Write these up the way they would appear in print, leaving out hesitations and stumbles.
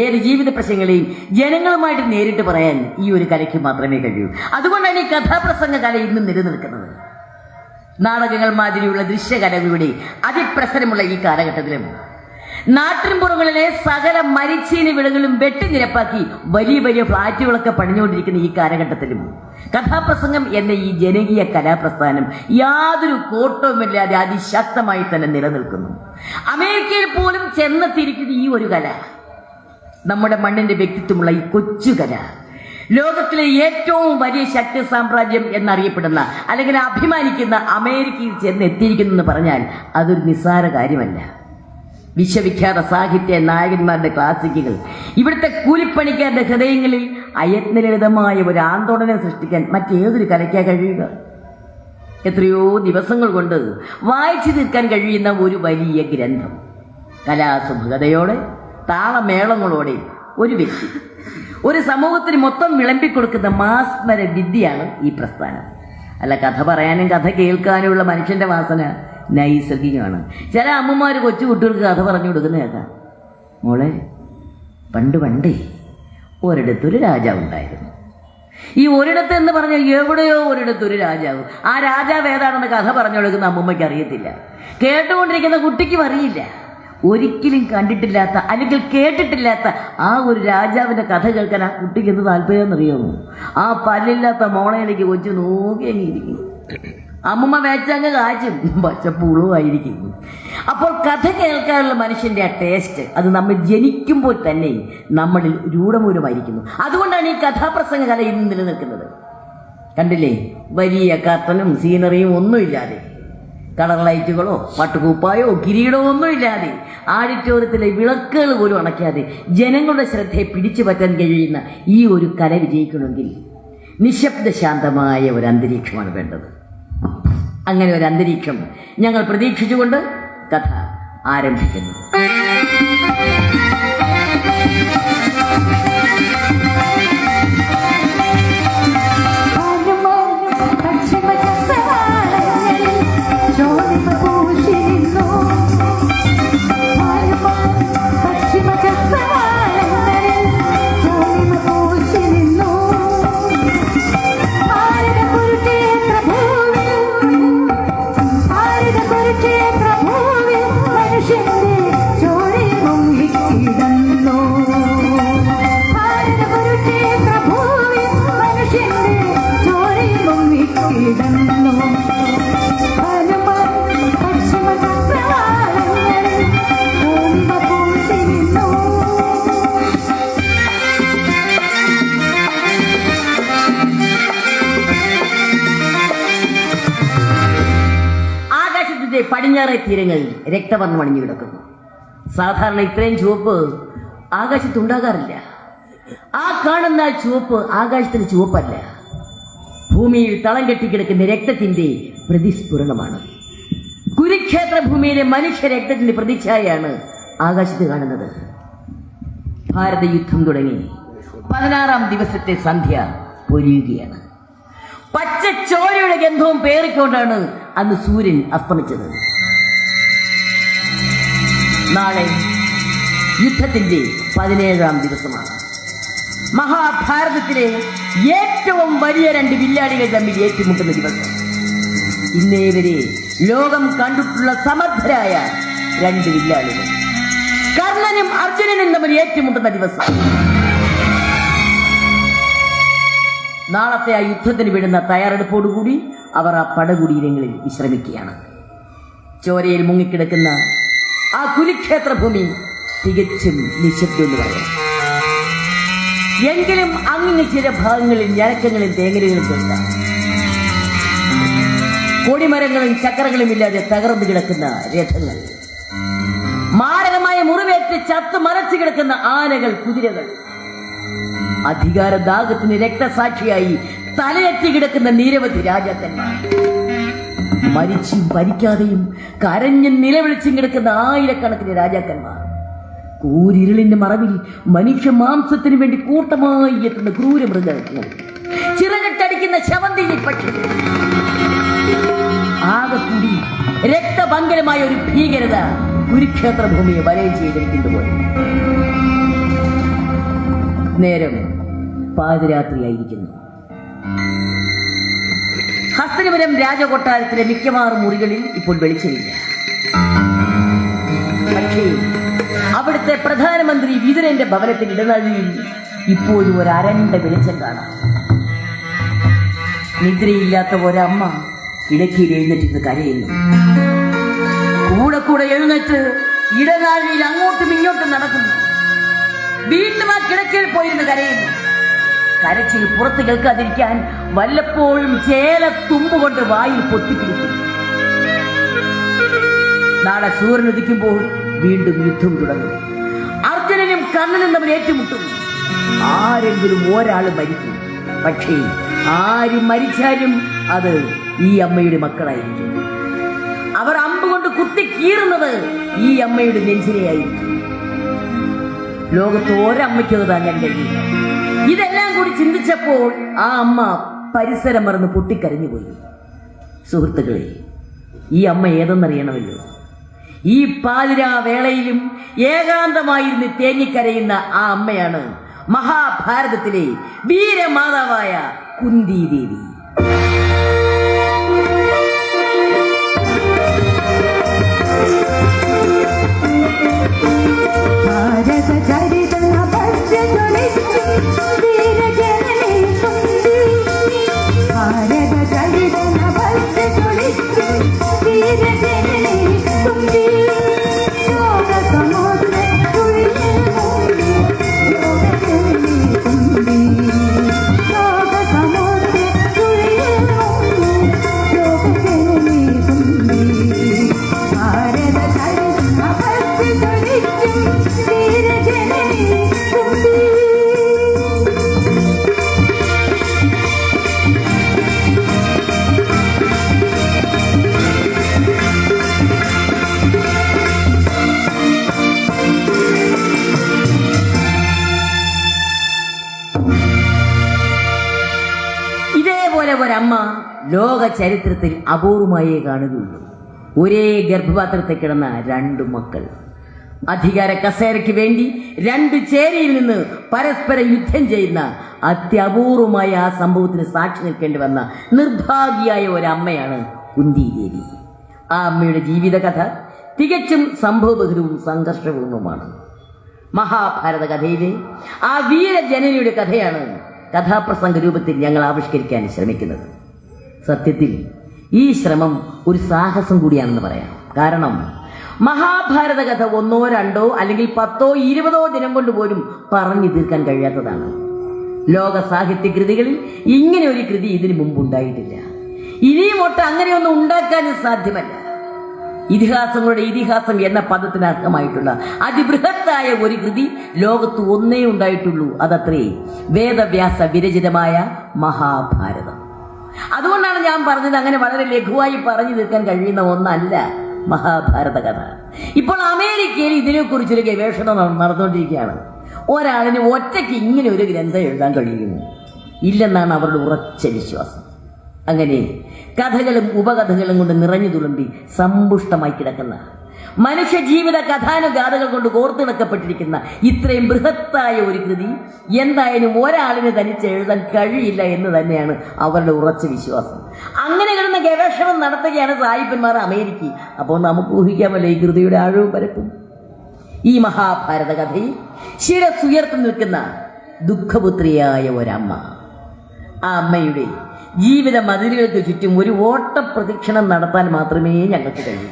ഏത് ജീവിത പ്രശ്നങ്ങളെയും ജനങ്ങളുമായിട്ട് നേരിട്ട് പറയാൻ ഈ ഒരു കലയ്ക്ക് മാത്രമേ കഴിയൂ. അതുകൊണ്ടാണ് ഈ കഥാപ്രസംഗ കല ഇന്നും നിലനിൽക്കുന്നത്. നാടകങ്ങൾ മാതിരിയുള്ള ദൃശ്യകലകളുടെ അതിപ്രസരമുള്ള ഈ കാലഘട്ടത്തിലും നാട്ടിൻപുറങ്ങളിലെ സകല മരിച്ചീനി വിളകളും വെട്ടിനിരപ്പാക്കി വലിയ വലിയ ഫ്ളാറ്റുകളൊക്കെ പണിഞ്ഞുകൊണ്ടിരിക്കുന്ന ഈ കാലഘട്ടത്തിലും കഥാപ്രസംഗം എന്ന ഈ ജനകീയ കലാപ്രസ്ഥാനം യാതൊരു കോട്ടവുമില്ലാതെ അതിശക്തമായി തന്നെ നിലനിൽക്കുന്നു. അമേരിക്കയിൽ പോലും ചെന്നെത്തിയിരിക്കുന്ന ഈ ഒരു കല, നമ്മുടെ മണ്ണിന്റെ വ്യക്തിത്വമുള്ള ഈ കൊച്ചു കല, ലോകത്തിലെ ഏറ്റവും വലിയ ശക്തി സാമ്രാജ്യം എന്നറിയപ്പെടുന്ന അല്ലെങ്കിൽ അഭിമാനിക്കുന്ന അമേരിക്കയിൽ ചെന്നെത്തിയിരിക്കുന്നു എന്ന് പറഞ്ഞാൽ അതൊരു നിസ്സാര കാര്യമല്ല. വിശ്വവിഖ്യാത സാഹിത്യ നായകന്മാരുടെ ക്ലാസിക്കുകൾ ഇവിടുത്തെ കൂലിപ്പണിക്കാരുടെ ഹൃദയങ്ങളിൽ അയത്നലളിതമായ ഒരു ആന്തോളനം സൃഷ്ടിക്കാൻ മറ്റേതൊരു കലയ്ക്കാ കഴിയുക? എത്രയോ ദിവസങ്ങൾ കൊണ്ട് വായിച്ചു തീർക്കാൻ കഴിയുന്ന ഒരു വലിയ ഗ്രന്ഥം, കലാസുഭകതയോടെ താളമേളങ്ങളോടെ ഒരു വ്യക്തി ഒരു സമൂഹത്തിന് മൊത്തം വിളമ്പിക്കൊടുക്കുന്ന മാസ്മര വിദ്യയാണ് ഈ പ്രസ്ഥാനം. അല്ല, കഥ പറയാനും കഥ കേൾക്കാനുമുള്ള മനുഷ്യന്റെ വാസന നൈസർഗികമാണ്. ചില അമ്മമാർ കൊച്ചു കുട്ടികൾക്ക് കഥ പറഞ്ഞു കൊടുക്കുന്ന കേൾക്കാം. മോളെ, പണ്ടേ ഒരിടത്തൊരു രാജാവ് ഉണ്ടായിരുന്നു. ഈ ഒരിടത്ത് എന്ന് പറഞ്ഞാൽ എവിടെയോ ഒരിടത്തൊരു രാജാവ്. ആ രാജാവ് ഏതാണെന്ന് കഥ പറഞ്ഞു കൊടുക്കുന്ന അമ്മൂമ്മയ്ക്ക് അറിയത്തില്ല, കേട്ടുകൊണ്ടിരിക്കുന്ന കുട്ടിക്കും അറിയില്ല. ഒരിക്കലും കണ്ടിട്ടില്ലാത്ത അല്ലെങ്കിൽ കേട്ടിട്ടില്ലാത്ത ആ ഒരു രാജാവിന്റെ കഥ കേൾക്കാൻ ആ കുട്ടിക്ക് എന്ത് താല്പര്യമെന്നറിയാമോ? ആ പല്ലില്ലാത്ത മോളയിലേക്ക് കൊച്ചു നോക്കി അങ്ങിരിക്കും. അമ്മൂമ്മ വേച്ചങ്ങ് കാച്ചും, പച്ചപ്പുളുവായിരിക്കും. അപ്പോൾ കഥ കേൾക്കാനുള്ള മനുഷ്യന്റെ ആ ടേസ്റ്റ് അത് നമ്മൾ ജനിക്കുമ്പോൾ തന്നെ നമ്മളിൽ രൂഢമൂലമായിരിക്കുന്നു. അതുകൊണ്ടാണ് ഈ കഥാപ്രസംഗ കല ഇന്ന് നിലനിൽക്കുന്നത്. കണ്ടില്ലേ, വലിയ കർട്ടനും സീനറിയും ഒന്നുമില്ലാതെ, കളർ ലൈറ്റുകളോ പട്ടുകൂപ്പായോ കിരീടമോ ഒന്നുമില്ലാതെ, ആഡിറ്റോറിയത്തിലെ വിളക്കുകൾ പോലും അണയ്ക്കാതെ ജനങ്ങളുടെ ശ്രദ്ധയെ പിടിച്ചു പറ്റാൻ കഴിയുന്ന ഈ ഒരു കല വിജയിക്കണമെങ്കിൽ നിശബ്ദ ശാന്തമായ ഒരു അന്തരീക്ഷമാണ് വേണ്ടത്. അങ്ങനെ ഒരു അന്തരീക്ഷം ഞങ്ങൾ പ്രതീക്ഷിച്ചുകൊണ്ട് കഥ ആരംഭിക്കുന്നു. പടിഞ്ഞാറേ തീരങ്ങളിൽ രക്തവർണ്ണം അണിഞ്ഞു കിടക്കുന്നു. സാധാരണ ഇത്രയും ചുവപ്പ് ആകാശത്തുണ്ടാകാറില്ല. ആ കാണുന്ന ചുവപ്പ് ആകാശത്തിന് ചുവപ്പല്ല, ഭൂമിയിൽ തളം കെട്ടിക്കിടക്കുന്ന രക്തത്തിന്റെ പ്രതിസ്ഫുരണമാണ്. കുരുക്ഷേത്ര ഭൂമിയിലെ മനുഷ്യ രക്തത്തിന്റെ പ്രതിച്ഛായയാണ് ആകാശത്ത് കാണുന്നത്. ഭാരത യുദ്ധം തുടങ്ങി 16-ാം ദിവസത്തെ സന്ധ്യ പൊരിയുകയാണ്. പച്ചച്ചോരയുടെ ഗന്ധവും പേറിക്കൊണ്ടാണ് അന്ന് സൂര്യൻ അസ്തമിച്ചത്. നാളെ യുദ്ധത്തിന്റെ 17-ാം ദിവസമാണ്. മഹാഭാരതത്തിലെ ഏറ്റവും വലിയ 2 വില്ലാളികൾ തമ്മിൽ ഏറ്റുമുട്ടുന്ന ദിവസം. ഇന്നേ വരെ ലോകം കണ്ടിട്ടുള്ള സമർത്ഥരായ 2 വില്ലാളികൾ കർണനും അർജുനനും തമ്മിൽ ഏറ്റുമുട്ടുന്ന ദിവസം. നാളത്തെ ആ യുദ്ധത്തിന് വിടുന്ന തയ്യാറെടുപ്പോടുകൂടി അവർ ആ പടകുടീരങ്ങളിൽ വിശ്രമിക്കുകയാണ്. ചോരയിൽ മുങ്ങിക്കിടക്കുന്ന ആ കുരുക്ഷേത്ര ഭൂമി തികച്ചും നിശബ്ദം എന്ന് പറയാം. എങ്കിലും അങ്ങിങ്ങ് ചില ഭാഗങ്ങളിൽ ഞരക്കങ്ങളും തേങ്ങലുകളും കേൾക്കാം. കൊടിമരങ്ങളും ചക്രങ്ങളും ഇല്ലാതെ തകർന്നു കിടക്കുന്ന രഥങ്ങൾ, മാരകമായ മുറിവേറ്റ് ചത്തു മറച്ചു കിടക്കുന്ന ആനകൾ, കുതിരകൾ, അധികാരദാഹത്തിന് രക്തസാക്ഷിയായി തലയെത്തി കിടക്കുന്ന നിരവധി രാജാക്കന്മാർ, മരിച്ചും ഭരിക്കാതെയും കരഞ്ഞും നിലവിളിച്ചും കിടക്കുന്ന ആയിരക്കണക്കിന് രാജാക്കന്മാർ, കൂരിരുളിന്റെ മറവിൽ മനുഷ്യ മാംസത്തിനു വേണ്ടി കൂട്ടമായി എത്തുന്ന ക്രൂരമൃഗങ്ങൾ, ചിറകട്ടടിക്കുന്ന ശവന്തിനി പക്ഷികൾ, ആകെക്കൂടി രക്തഭങ്കരമായ ഒരു ഭീകരത കുരുക്ഷേത്ര ഭൂമിയെ വലയം ചെയ്തിരിക്കുന്നു പോലെ. നേരം പാതിരാത്രിയായിരിക്കുന്നു. ഹസ്തനപുരം രാജകൊട്ടാരത്തിലെ മിക്കവാറും മുറികളിൽ ഇപ്പോൾ വെളിച്ചമില്ല. പക്ഷേ അവിടുത്തെ പ്രധാനമന്ത്രി വിതുരന്റെ ഭവനത്തിന്റെ ഇടനാഴിയിൽ ഇപ്പോഴും ഒരു അരണ്ട വെളിച്ചം കാണാം. നിദ്രയില്ലാത്ത ഒരമ്മ ഇടയ്ക്കിൽ എഴുന്നേറ്റ് കരയുന്നു. കൂടെ കൂടെ എഴുന്നേറ്റ് ഇടനാഴിയിൽ അങ്ങോട്ടും ഇങ്ങോട്ടും നടക്കുന്നു. വീണ്ടും ആ കിടക്കയിൽ പോയിരുന്ന് കരയുന്നു. കരച്ചിൽ പുറത്ത് കേൾക്കാതിരിക്കാൻ വല്ലപ്പോഴും ചേലത്തുമ്പ് കൊണ്ട് വായിൽ പൊത്തിപ്പിടിക്കും. നാളെ സൂര്യൻ ഉദിക്കുമ്പോൾ വീണ്ടും യുദ്ധം തുടങ്ങും. അർജുനനും കർണനും തമ്മിൽ ഏറ്റുമുട്ടും. ആരെങ്കിലും ഒരാൾ മരിക്കും. പക്ഷേ ആര് മരിച്ചാലും അത് ഈ അമ്മയുടെ മക്കളായിരിക്കും. അവർ അമ്പ് കൊണ്ട് കുത്തി കീറുന്നത് ഈ അമ്മയുടെ നെഞ്ചിനെയായിരിക്കും. ലോകത്ത് ഒരമ്മയ്ക്ക് അത് താങ്ങാൻ കഴിയില്ല. ഇതെല്ലാം കൂടി ചിന്തിച്ചപ്പോൾ ആ അമ്മ പരിസരം മറന്ന് പൊട്ടിക്കരഞ്ഞുപോയി. സുഹൃത്തുക്കളെ, ഈ അമ്മ ഏതെന്നറിയണമല്ലോ. ഈ പാതിരാ വേളയിലും ഏകാന്തമായിരുന്ന് തേങ്ങിക്കരയുന്ന ആ അമ്മയാണ് മഹാഭാരതത്തിലെ വീരമാതാവായ കുന്തി ദേവി. ഒരമ്മ ലോക ചരിത്രത്തിൽ അപൂർവമായേ കാണുകയുള്ളൂ. ഒരേ ഗർഭപാത്രത്തിൽ കിടന്ന രണ്ടു മക്കൾ അധികാര കസേരയ്ക്ക് വേണ്ടി രണ്ടു ചേരിയിൽ നിന്ന് പരസ്പരം യുദ്ധം ചെയ്യുന്ന അത്യപൂർവമായ ആ സംഭവത്തിന് സാക്ഷി നിൽക്കേണ്ടി വന്ന നിർഭാഗ്യയായ ഒരമ്മയാണ് കുന്തി ദേവി. ആ അമ്മയുടെ ജീവിതകഥ തികച്ചും സംഭവബഹുലവും സംഘർഷപൂർണവുമാണ്. മഹാഭാരത കഥയിലെ ആ വീരജനനിയുടെ കഥയാണ് കഥാപ്രസംഗ രൂപത്തിൽ ഞങ്ങൾ ആവിഷ്കരിക്കാൻ ശ്രമിക്കുന്നത്. സത്യത്തിൽ ഈ ശ്രമം ഒരു സാഹസം കൂടിയാണെന്ന് പറയാം. കാരണം മഹാഭാരത കഥ 1, 2 അല്ലെങ്കിൽ 10, 20 ദിനം കൊണ്ട് പോലും പറഞ്ഞു തീർക്കാൻ കഴിയാത്തതാണ്. ലോക സാഹിത്യ കൃതികളിൽ ഇങ്ങനെ ഒരു കൃതി ഇതിനു മുമ്പ് ഉണ്ടായിട്ടില്ല. ഇനിയും ഒട്ട് അങ്ങനെയൊന്നും ഉണ്ടാക്കാനും സാധ്യമല്ല. ഇതിഹാസങ്ങളുടെ ഇതിഹാസം എന്ന പദത്തിന് അർഹമായിട്ടുള്ള അതിബൃഹത്തായ ഒരു കൃതി ലോകത്ത് ഒന്നേ ഉണ്ടായിട്ടുള്ളൂ. അതത്രേ വേദവ്യാസ വിരചിതമായ മഹാഭാരതം. അതുകൊണ്ടാണ് ഞാൻ പറഞ്ഞത് അങ്ങനെ വളരെ ലഘുവായി പറഞ്ഞു തീർക്കാൻ കഴിയുന്ന ഒന്നല്ല മഹാഭാരത കഥ. ഇപ്പോൾ അമേരിക്കയിൽ ഇതിനെക്കുറിച്ചൊരു ഗവേഷണം നടന്നുകൊണ്ടിരിക്കുകയാണ്. ഒരാളിന് ഒറ്റയ്ക്ക് ഇങ്ങനെ ഒരു ഗ്രന്ഥം എഴുതാൻ കഴിയുമോ? ഇല്ലെന്നാണ് അവരുടെ ഉറച്ച വിശ്വാസം. അങ്ങനെ കഥകളും ഉപകഥകളും കൊണ്ട് നിറഞ്ഞു തുളുമ്പി സമ്പുഷ്ടമായി കിടക്കുന്ന മനുഷ്യ ജീവിത കഥാനുഗാഥകൾ കൊണ്ട് കോർത്തിണക്കപ്പെട്ടിരിക്കുന്ന ഇത്രയും ബൃഹത്തായ ഒരു കൃതി എന്തായാലും ഒരാളിന് തനിച്ച് എഴുതാൻ കഴിയില്ല എന്ന് തന്നെയാണ് അവരുടെ ഉറച്ച വിശ്വാസം. അങ്ങനെ കിടന്ന ഗവേഷണം നടത്തുകയാണ് സായിപ്പന്മാർ അമേരിക്ക. അപ്പോൾ നമുക്ക് ഊഹിക്കാമല്ലോ ഈ കൃതിയുടെ ആഴവും പരപ്പും. ഈ മഹാഭാരത കഥയിൽ ശിരസുയർത്തി നിൽക്കുന്ന ദുഃഖപുത്രിയായ ഒരമ്മ. ആ അമ്മയുടെ ജീവിത മതിലുകൾക്ക് ചുറ്റും ഒരു ഓട്ടപ്രദക്ഷിണം നടത്താൻ മാത്രമേ ഞങ്ങൾക്ക് കഴിയൂ.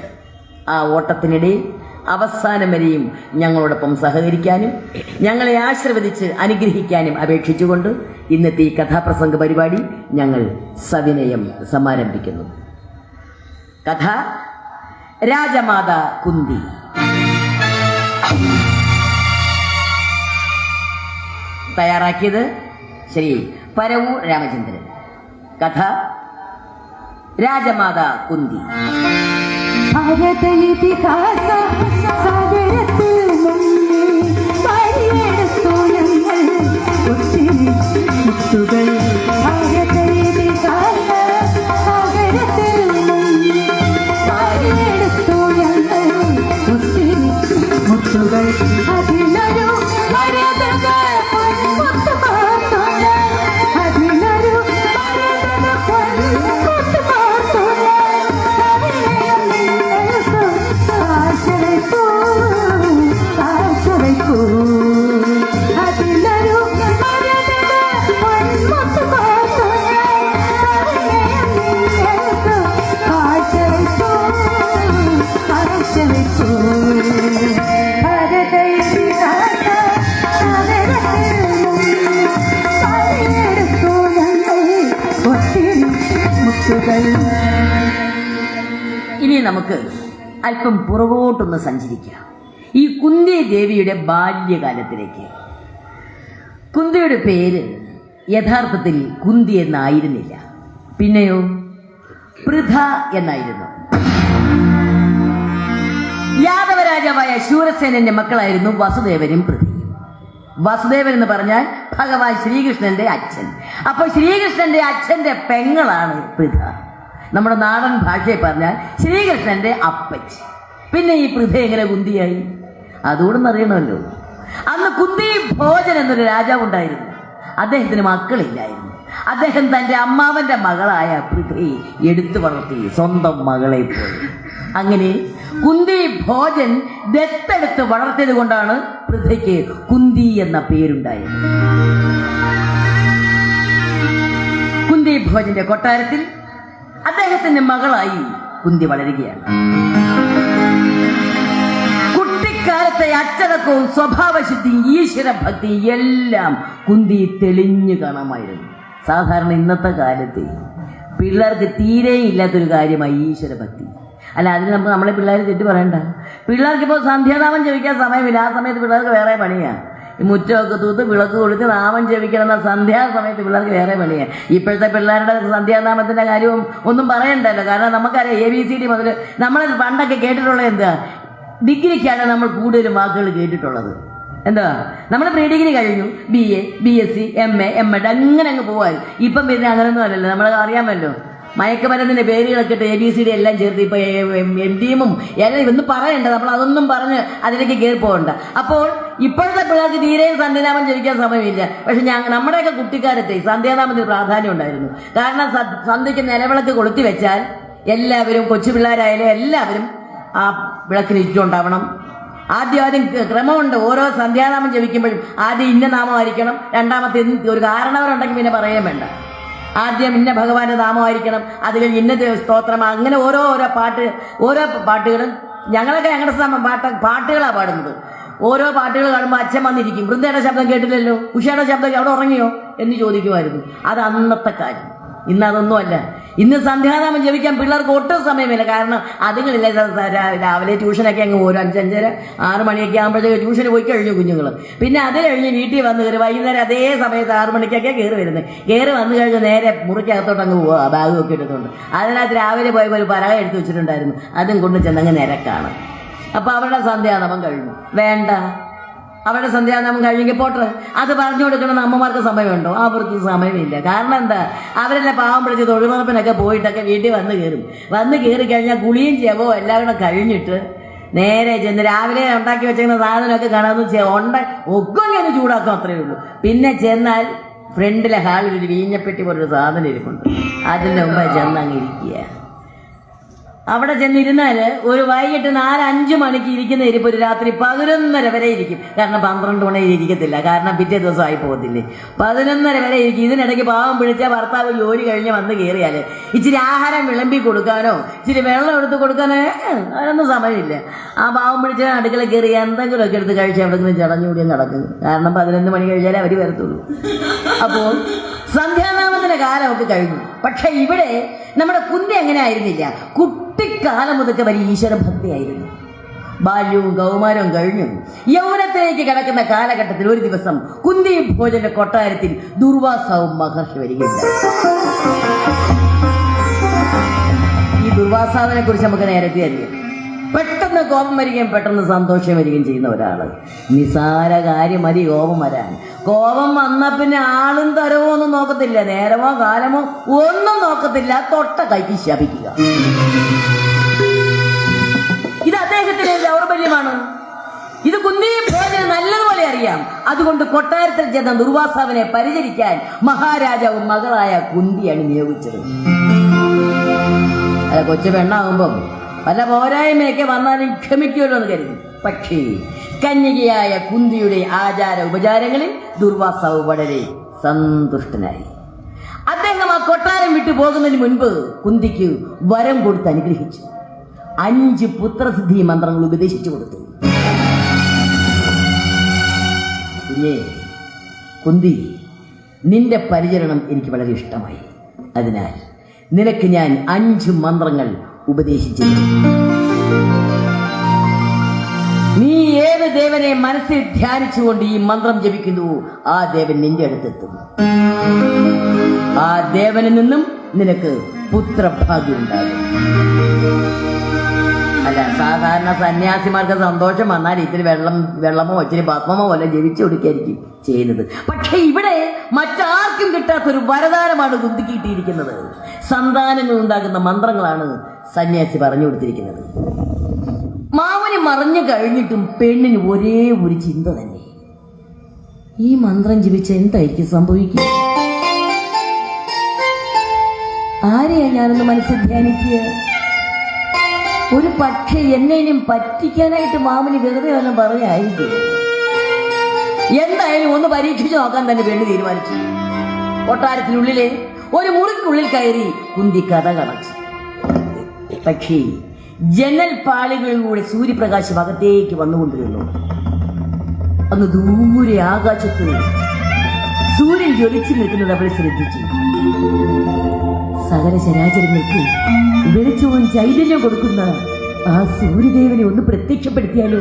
ആ ഓട്ടത്തിനിടയിൽ അവസാനം വരെയും ഞങ്ങളോടൊപ്പം സഹകരിക്കാനും ഞങ്ങളെ ആശീർവദിച്ച് അനുഗ്രഹിക്കാനും അപേക്ഷിച്ചുകൊണ്ട് ഇന്നത്തെ ഈ കഥാപ്രസംഗ പരിപാടി ഞങ്ങൾ സവിനയം സമാരംഭിക്കുന്നു. കഥ രാജമാത കുന്തി. തയ്യാറാക്കിയത് ശ്രീ പരവൂർ രാമചന്ദ്രൻ. കഥ രാജമാത കുന്തി. ഭാരത ഇതിഹാസ സാഗരത്തിൽ മുങ്ങി വഴിയെടുത്തു ഞങ്ങൾ ഒത്തിരി മുത്തുകൾ. ഭാരത ഇതിഹാസ സാഗരത്തിൽ മുങ്ങി വഴിയെടുത്തു ഞങ്ങൾ ഒത്തിരി മുത്തുകൾ. അതിലൊരു ഭരതക കഥകൾ. ഇനി നമുക്ക് അല്പം പുറകോട്ടൊന്ന് സഞ്ചരിക്കാം, ഈ കുന്തി ദേവിയുടെ ബാല്യകാലത്തിലേക്ക്. കുന്തിയുടെ പേര് യഥാർത്ഥത്തിൽ കുന്തി എന്നായിരുന്നില്ല, പിന്നെയോ പൃഥ എന്നായിരുന്നു. യാദവ രാജാവായ ശൂരസേനന്റെ മക്കളായിരുന്നു വസുദേവനും പൃഥ്വിയും. വസുദേവൻ എന്ന് പറഞ്ഞാൽ ഭഗവാൻ ശ്രീകൃഷ്ണന്റെ അച്ഛൻ. അപ്പോൾ ശ്രീകൃഷ്ണന്റെ അച്ഛന്റെ പെങ്ങളാണ് പൃഥ. നമ്മുടെ നാടൻ ഭാഷയിൽ പറഞ്ഞാൽ ശ്രീകൃഷ്ണന്റെ അപ്പച്ചി. പിന്നെ ഈ പൃഥ എങ്ങനെ കുന്തിയായി? അതുകൂടെ അറിയണമല്ലോ. അന്ന് കുന്തി ഭോജൻ എന്നൊരു രാജാവ് ഉണ്ടായിരുന്നു. അദ്ദേഹത്തിന് മക്കളില്ലായിരുന്നു. അദ്ദേഹം തന്റെ അമ്മാവന്റെ മകളായ പൃഥ്വിയെ എടുത്തു വളർത്തി, സ്വന്തം മകളെ പോലെ. അങ്ങനെ കുന്തി ഭോജൻ ദത്തെടുത്ത് വളർത്തിയത് കൊണ്ടാണ് പൃഥ്വിക്ക് കുന്തി എന്ന പേരുണ്ടായത്. കുന്തി ഭോജന്റെ കൊട്ടാരത്തിൽ അദ്ദേഹത്തിന്റെ മകളായി കുന്തി വളരുകയാണ്. കുട്ടിക്കാലത്തെ അച്ചടക്കവും സ്വഭാവശുദ്ധിയും ഈശ്വരഭക്തി എല്ലാം കുന്തി തെളിഞ്ഞു കാണാമായിരുന്നു. സാധാരണ ഇന്നത്തെ കാലത്ത് പിള്ളേർക്ക് തീരെ ഇല്ലാത്തൊരു കാര്യമായി ഈശ്വരഭക്തി. അല്ല, അതിന് നമ്മളെ പിള്ളേർ തെറ്റ് പറയണ്ട. പിള്ളേർക്കിപ്പോൾ സന്ധ്യാനാമം ജപിക്കാൻ സമയമില്ല. ആ സമയത്ത് പിള്ളേർക്ക് വേറെ പണിയാണ്. ഈ മുറ്റമൊക്കെ തൂത്ത് വിളക്ക് കൊടുത്ത് നാമം ജപിക്കണം എന്ന സന്ധ്യാസമയത്ത് പിള്ളേർക്ക് വേറെ പണിയാണ്. ഇപ്പോഴത്തെ പിള്ളേരുടെ സന്ധ്യാനാമത്തിന്റെ കാര്യവും ഒന്നും പറയണ്ടല്ലോ. കാരണം നമുക്കറിയാം, ABCD മുതൽ നമ്മൾ പണ്ടൊക്കെ കേട്ടിട്ടുള്ളത് എന്താ, ഡിഗ്രിക്കാണ് നമ്മൾ കൂടുതലും വാക്കുകൾ കേട്ടിട്ടുള്ളത്. എന്താ, നമ്മൾ പ്രീ ഡിഗ്രി കഴിഞ്ഞു, BA, BSc, MA, MEd അങ്ങനെ അങ്ങ് പോവാൻ. ഇപ്പം പിന്നെ അങ്ങനെയൊന്നും അല്ലല്ലോ. നമ്മൾ അറിയാമല്ലോ, മയക്കുമരുന്നിന്റെ പേരുകളൊക്കെ ഇട്ട് ABCD എല്ലാം ചേർത്ത് ഇപ്പൊ MDയും എല്ലാം ഒന്നും പറയണ്ട. നമ്മൾ അതൊന്നും പറഞ്ഞ് അതിലേക്ക് കയറി പോകണ്ട. അപ്പോൾ ഇപ്പോഴത്തെ പിള്ളേർക്ക് തീരെയും സന്ധ്യാനാമം ജപിക്കാൻ സമയമില്ല. പക്ഷെ നമ്മുടെയൊക്കെ കുട്ടിക്കാലത്തെ സന്ധ്യാനാമത്തിന് പ്രാധാന്യം ഉണ്ടായിരുന്നു. കാരണം സന്ധ്യയ്ക്ക് നിലവിളക്ക് കൊളുത്തി വെച്ചാൽ എല്ലാവരും, കൊച്ചു പിള്ളേരായാലും എല്ലാവരും ആ വിളക്കിന് ചുറ്റുണ്ടാവണം. ആദ്യം ക്രമമുണ്ട്. ഓരോ സന്ധ്യാനാമം ജപിക്കുമ്പോഴും ആദ്യം ഇന്ന നാമമായിരിക്കണം, രണ്ടാമത്തെ ഒരു കാരണവരുണ്ടെങ്കിൽ പിന്നെ പറയാൻ വേണ്ട. ആദ്യം ഇന്ന ഭഗവാന്റെ നാമമായിരിക്കണം, അത് കഴിഞ്ഞ് ഇന്നത്തെ സ്തോത്രം, അങ്ങനെ ഓരോ പാട്ടുകളും. ഞങ്ങളൊക്കെ ഞങ്ങളുടെ പാട്ടുകളാണ് പാടുന്നത്. ഓരോ പാട്ടുകൾ കാണുമ്പോൾ അച്ഛൻ വന്നിരിക്കും. വൃന്ദയുടെ ശബ്ദം കേട്ടില്ലല്ലോ, ഉഷയുടെ ശബ്ദം അവിടെ ഉറങ്ങിയോ എന്ന് ചോദിക്കുമായിരുന്നു. അത് അന്നത്തെ കാര്യം. ഇന്ന് അതൊന്നുമല്ല. ഇന്ന് സന്ധ്യാനാമം ജപിക്കാൻ പിള്ളേർക്ക് ഒട്ടും സമയമില്ല. കാരണം അതുങ്ങളില്ല, രാവിലെ ട്യൂഷനൊക്കെ അങ്ങ് പോരും. 5:30, 6 മണിയൊക്കെ ആകുമ്പോഴത്തേക്ക് ട്യൂഷന് പോയി കഴിഞ്ഞു കുഞ്ഞുങ്ങൾ. പിന്നെ അത് കഴിഞ്ഞ് വീട്ടിൽ വന്ന് കയറി വൈകുന്നേരം അതേ സമയത്ത് 6 മണിക്കൊക്കെ കയറി വരുന്നത്. കയറി വന്നു കഴിഞ്ഞ് നേരെ മുറിക്കകത്തോട്ട് അങ്ങ് പോവുക, ബാഗും ഒക്കെ എടുത്തുകൊണ്ട്. അതിനകത്ത് രാവിലെ പോയപ്പോൾ ഒരു പലക എടുത്ത് വെച്ചിട്ടുണ്ടായിരുന്നു, അതും കൊണ്ട് ചെന്നങ്ങ് നിരക്കാണ്. അപ്പൊ അവരുടെ സന്ധ്യാനാമം കഴിഞ്ഞു. വേണ്ട, അവരുടെ സന്ധ്യാനാമം കഴിഞ്ഞെങ്കിൽ പോട്ടെ. അത് പറഞ്ഞു കൊടുക്കണം അമ്മമാർക്ക് സമയമുണ്ടോ? അവർക്ക് സമയമില്ല. കാരണം എന്താ, അവരെല്ലാം പാവം പിടിച്ച് തൊഴിലുറപ്പിനൊക്കെ പോയിട്ടൊക്കെ വീട്ടിൽ വന്ന് കയറി കഴിഞ്ഞാൽ കുളിയും ചെവോ എല്ലാം കൂടെ കഴിഞ്ഞിട്ട് നേരെ ചെന്ന് രാവിലെ ഉണ്ടാക്കി വെച്ചിരുന്ന സാധനമൊക്കെ കാണാമെന്ന് ഒക്കെ ഒന്ന് ചൂടാക്കും, അത്രയേ ഉള്ളൂ. പിന്നെ ചെന്നാൽ ഫ്രണ്ടിലെ ഹാളിൽ ഒരു വീഞ്ഞപ്പെട്ടി പോലൊരു സാധനം ഇരിപ്പുണ്ട്. അതിൻ്റെ മുമ്പ് ചെന്നങ്ങ് ഇരിക്കുക. അവിടെ ചെന്നിരുന്നാൽ ഒരു വൈകിട്ട് 4-5 മണിക്ക് ഇരിക്കുന്ന ഇരിപ്പ് ഒരു രാത്രി 11:30 വരെ ഇരിക്കും. കാരണം 12 മണി ഇരിക്കത്തില്ല, കാരണം പിറ്റേ ദിവസം ആയി പോകത്തില്ലേ. 11:30 വരെ ഇരിക്കും. ഇതിനിടയ്ക്ക് പാവം പിടിച്ച ഭർത്താവ് ജോലി കഴിഞ്ഞ് വന്ന് കയറിയാൽ ഇച്ചിരി ആഹാരം വിളമ്പി കൊടുക്കാനോ ഇച്ചിരി വെള്ളം എടുത്ത് കൊടുക്കാനോ അതിനൊന്നും സമയമില്ല. ആ പാവം പിടിച്ച അടുക്കള കയറി എന്തെങ്കിലുമൊക്കെ എടുത്ത് കഴിച്ച് എവിടെങ്കിലും ചടഞ്ഞുകൂടിയും നടക്കും. കാരണം 11 മണി കഴിഞ്ഞാലേ അവർ വരത്തുള്ളൂ. അപ്പോൾ സന്ധ്യാനാമത്തിന്റെ കാലമൊക്കെ കഴിഞ്ഞു. പക്ഷെ ഇവിടെ നമ്മുടെ കുന്തി അങ്ങനെ ആയിരുന്നില്ല. കുട്ടിക്കാലം മുതൽക്ക് വലിയ ഈശ്വരഭക്തിയായിരുന്നു. ബാല്യവും കൗമാരവും കഴിഞ്ഞു യൗവനത്തിലേക്ക് കിടക്കുന്ന കാലഘട്ടത്തിൽ ഒരു ദിവസം കുന്തി ഭോജന്റെ കൊട്ടാരത്തിൽ ദുർവാസാവും മഹർഷി വരികയുണ്ടായി. ഈ ദുർവാസാവിനെ കുറിച്ച് നമുക്ക് നേരത്തെ അറിയാം. പെട്ടെന്ന് കോപം വരികയും പെട്ടെന്ന് സന്തോഷം വരികയും ചെയ്യുന്ന ഒരാള്. നിസാര കാര്യം മതി കോപം വരാൻ. കോപം വന്ന പിന്നെ ആളും തരവോ ഒന്നും നോക്കത്തില്ല, നേരമോ കാലമോ ഒന്നും നോക്കത്തില്ല, തൊട്ട കൈക്ക് ശപിക്കുക. ഇത് അദ്ദേഹത്തിന്റെ ദൗർബല്യമാണ്. ഇത് കുന്തി ഭോജന് നല്ലതുപോലെ അറിയാം. അതുകൊണ്ട് കൊട്ടാരത്തിൽ ചെന്ന ദുർവാസാവിനെ പരിചരിക്കാൻ മഹാരാജാവ് മകളായ കുന്തിയാണ് നിയോഗിച്ചത്. അല്ല, കൊച്ചു പെണ്ണാകുമ്പം പല പോരായ്മയൊക്കെ വന്നാലും ക്ഷമിക്കുമല്ലോ എന്ന് കരുതി. പക്ഷേ കന്യകയായ കുന്തിയുടെ ആചാര ഉപചാരങ്ങളിൽ ദുർവാസാവ് വളരെ സന്തുഷ്ടനായി. അദ്ദേഹം ആ കൊട്ടാരം വിട്ടു പോകുന്നതിന് മുൻപ് കുന്തിക്ക് വരം കൊടുത്ത് അനുഗ്രഹിച്ചു. 5 പുത്രസിദ്ധി മന്ത്രങ്ങൾ ഉപദേശിച്ചു കൊടുത്തു. പിന്നെ കുന്തി, നിന്റെ പരിചരണം എനിക്ക് വളരെ ഇഷ്ടമായി. അതിനാൽ നിനക്ക് ഞാൻ 5 മന്ത്രങ്ങൾ ഉപദേശിച്ചിരുന്നു. നീ ഏത് ദേവനെ മനസ്സിൽ ധ്യാനിച്ചുകൊണ്ട് ഈ മന്ത്രം ജപിക്കുന്നുവോ ആ ദേവൻ നിന്റെ അടുത്തെത്തും. ആ ദേവനിൽ നിന്നും നിനക്ക് പുത്രഭാഗ്യം ഉണ്ടാകും. അല്ല, സാധാരണ സന്യാസിമാർക്ക് സന്തോഷം വന്നാൽ ഇത്തിരി വെള്ളമോ ഇത്തിരി ഭസ്മമോ വല്ല ജപിച്ചു കൊടുക്കായിരിക്കും ചെയ്യുന്നത്. പക്ഷെ ഇവിടെ മറ്റാർക്കും കിട്ടാത്തൊരു വരദാനമാണ് കുന്തിക്ക് കിട്ടിയിരിക്കുന്നത്. സന്താനങ്ങൾ ഉണ്ടാകുന്ന മന്ത്രങ്ങളാണ് സന്യാസി പറഞ്ഞു കൊടുത്തിരിക്കുന്നത്. മാമന് മറിഞ്ഞു കഴിഞ്ഞിട്ടും പെണ്ണിന് ഒരേ ഒരു ചിന്ത തന്നെ, ഈ മന്ത്രം ജപിച്ച എന്തായിരിക്കും സംഭവിക്കുക? ആരെയാ ഞാനൊന്ന് മനസ്സിൽ ധ്യാനിക്കുക? ഒരു പക്ഷേ എന്നെയും പറ്റിക്കാനായിട്ട് മാമന് വെറുതെ വല്ലതും പറയായിരിക്കും. എന്തായാലും ഒന്ന് പരീക്ഷിച്ചു നോക്കാൻ തന്നെ വേണ്ടി തീരുമാനിച്ചു. കൊട്ടാരത്തിനുള്ളിലെ ഒരു മുറിക്കുള്ളിൽ കയറി കുന്തി കഥ കടച്ചു. പക്ഷേ ജനൽ പാളികളിലൂടെ സൂര്യപ്രകാശം അകത്തേക്ക് വന്നുകൊണ്ടിരുന്നു. അങ്ങ് ദൂരെ ആകാശത്ത് സൂര്യൻ ജ്വലിച്ചു നിൽക്കുന്നത് അവൾ ശ്രദ്ധിച്ചു. സകല ചരാചരങ്ങൾക്ക് വെളിച്ചവും ചൈതന്യം കൊടുക്കുന്ന ആ സൂര്യദേവനെ ഒന്ന് പ്രത്യക്ഷപ്പെടുത്തിയാലോ?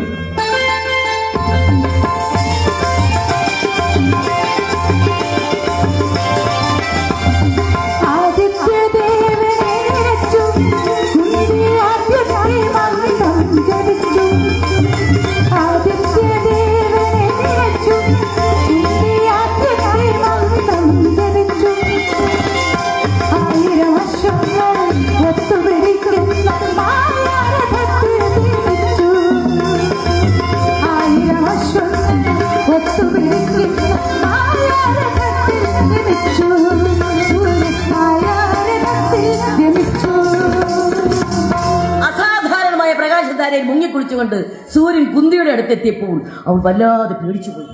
അസാധാരണമായ പ്രകാശധാരയിൽ മുങ്ങിക്കുളിച്ചുകൊണ്ട് സൂര്യൻ കുന്തിയുടെ അടുത്തെത്തിയപ്പോൾ അവൾ വല്ലാതെ പേടിച്ചുപോയി.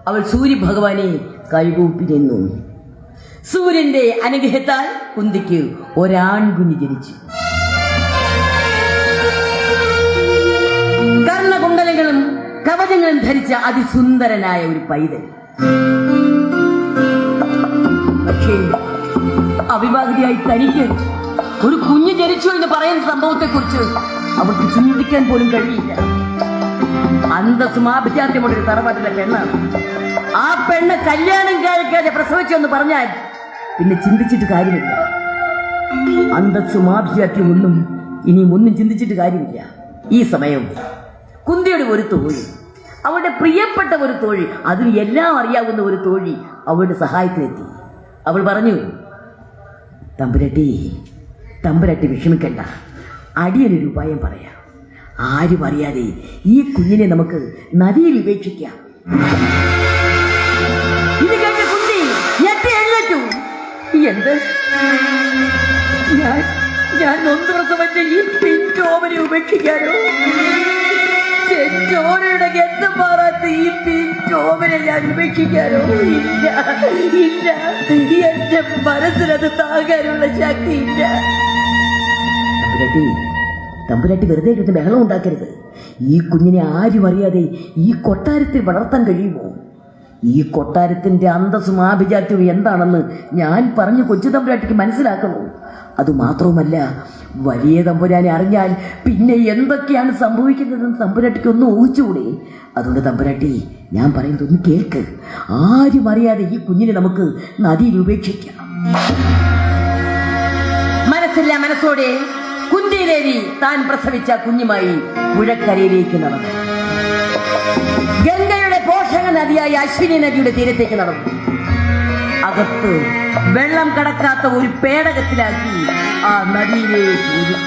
അവൾ സൂര്യഭഗവാനെ കൈകൂപ്പി നിന്നു. സൂര്യന്റെ അനുഗ്രഹത്താൽ കുന്തിക്ക് ഒരാൺകുഞ്ഞ് ജനിച്ചു. കർണകുണ്ടലങ്ങളും കവചങ്ങളും ധരിച്ച അതിസുന്ദരനായ ഒരു പൈതൽ. പക്ഷേ അവിവാഹിതയായി തനിക്ക് ഒരു കുഞ്ഞ് ജനിച്ചു എന്ന് പറയുന്ന സംഭവത്തെക്കുറിച്ച് അവൾക്ക് ചിന്തിക്കാൻ പോലും കഴിയില്ല. അന്തസ്സുമാഭിജാത്യമുള്ളൊരു തറവാട്ടിലെ പെണ്ണാണ്. ആ പെണ്ണ് കല്യാണം കഴിക്കാതെ പ്രസവിച്ചു എന്ന് പറഞ്ഞാൽ പിന്നെ ചിന്തിച്ചിട്ട് കാര്യമില്ല. അന്തസ്സുമാഭിജാത്യം ഒന്നും ചിന്തിച്ചിട്ട് കാര്യമില്ല. ഈ സമയം കുന്തിയുടെ ഒരു തോഴി, അവളുടെ പ്രിയപ്പെട്ട ഒരു തോഴി, അതിന് എല്ലാം അറിയാവുന്ന ഒരു തോഴി അവളുടെ സഹായത്തിലെത്തി. അവൾ പറഞ്ഞു, തമ്പുരാട്ടി വിഷമിക്കണ്ട, അടിയനൊരു ഉപായം പറയാം. ആരും അറിയാതെ ഈ കുഞ്ഞിനെ നമുക്ക് നദിയിൽ ഉപേക്ഷിക്കാം. ഇത് കേട്ട കുന്തി ഞെട്ടി എഴുന്നേറ്റു. എന്ത്? ഞാൻ നൊന്ത് പ്രസവിച്ച ഈ പിഞ്ചോമനെ ഉപേക്ഷിക്കാനോ? ചെറ്റോരയുടെ ഗന്ധം മാറാത്ത ഈ പിഞ്ചോമനെ ഞാൻ ഉപേക്ഷിക്കാനോ? ഇല്ല, എന്റെ മനസ്സിനത് താങ്ങാനുള്ള ശക്തിയില്ല. തമ്പുരാട്ടി വെറുതെ കിട്ടുന്ന ബഹളം ഉണ്ടാക്കരുത്. ഈ കുഞ്ഞിനെ ആരും അറിയാതെ ഈ കൊട്ടാരത്തിൽ വളർത്താൻ കഴിയുമോ? ഈ കൊട്ടാരത്തിന്റെ അന്തസ്സും ആഭിജാത്യവും എന്താണെന്ന് ഞാൻ പറഞ്ഞു കൊച്ചു തമ്പുരാട്ടിക്ക് മനസ്സിലാക്കണോ? അതുമാത്രവുമല്ല, വലിയ തമ്പുരാനെ അറിഞ്ഞാൽ പിന്നെ എന്തൊക്കെയാണ് സംഭവിക്കുന്നതെന്ന് തമ്പുരാട്ടിക്ക് ഒന്ന് ഊഹിച്ചുകൂടെ? അതുകൊണ്ട് തമ്പുരാട്ടി, ഞാൻ പറയുന്നതൊന്ന് കേൾക്ക്. ആരും അറിയാതെ ഈ കുഞ്ഞിനെ നമുക്ക് നദിയിൽ ഉപേക്ഷിക്കാം. മനസ്സോടെ കുന്തിദേവി താൻ പ്രസവിച്ച കുഞ്ഞുമായി പുഴക്കരയിലേക്ക് നടന്നു. ഗംഗയുടെ പോഷക നദിയായ അശ്വിനി നദിയുടെ തീരത്തേക്ക് നടന്നു. അകത്ത് വെള്ളം കടക്കാത്ത ഒരു പേടകത്തിലാക്കി ആ നദിയിലേക്ക് ഒഴുക്കി.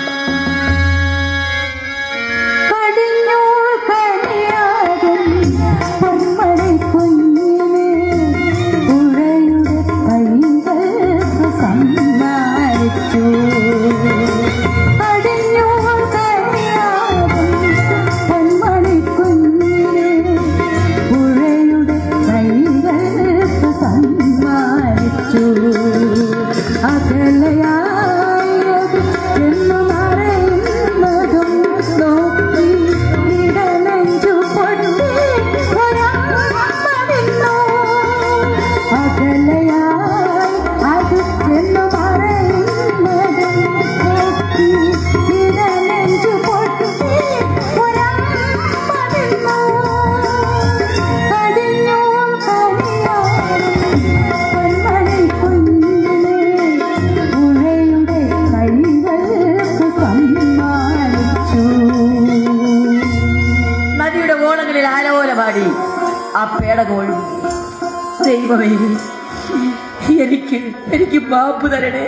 അകലയായത് എന്നും ദൈവമേ, എനിക്ക് മാപ്പ് തരണേ.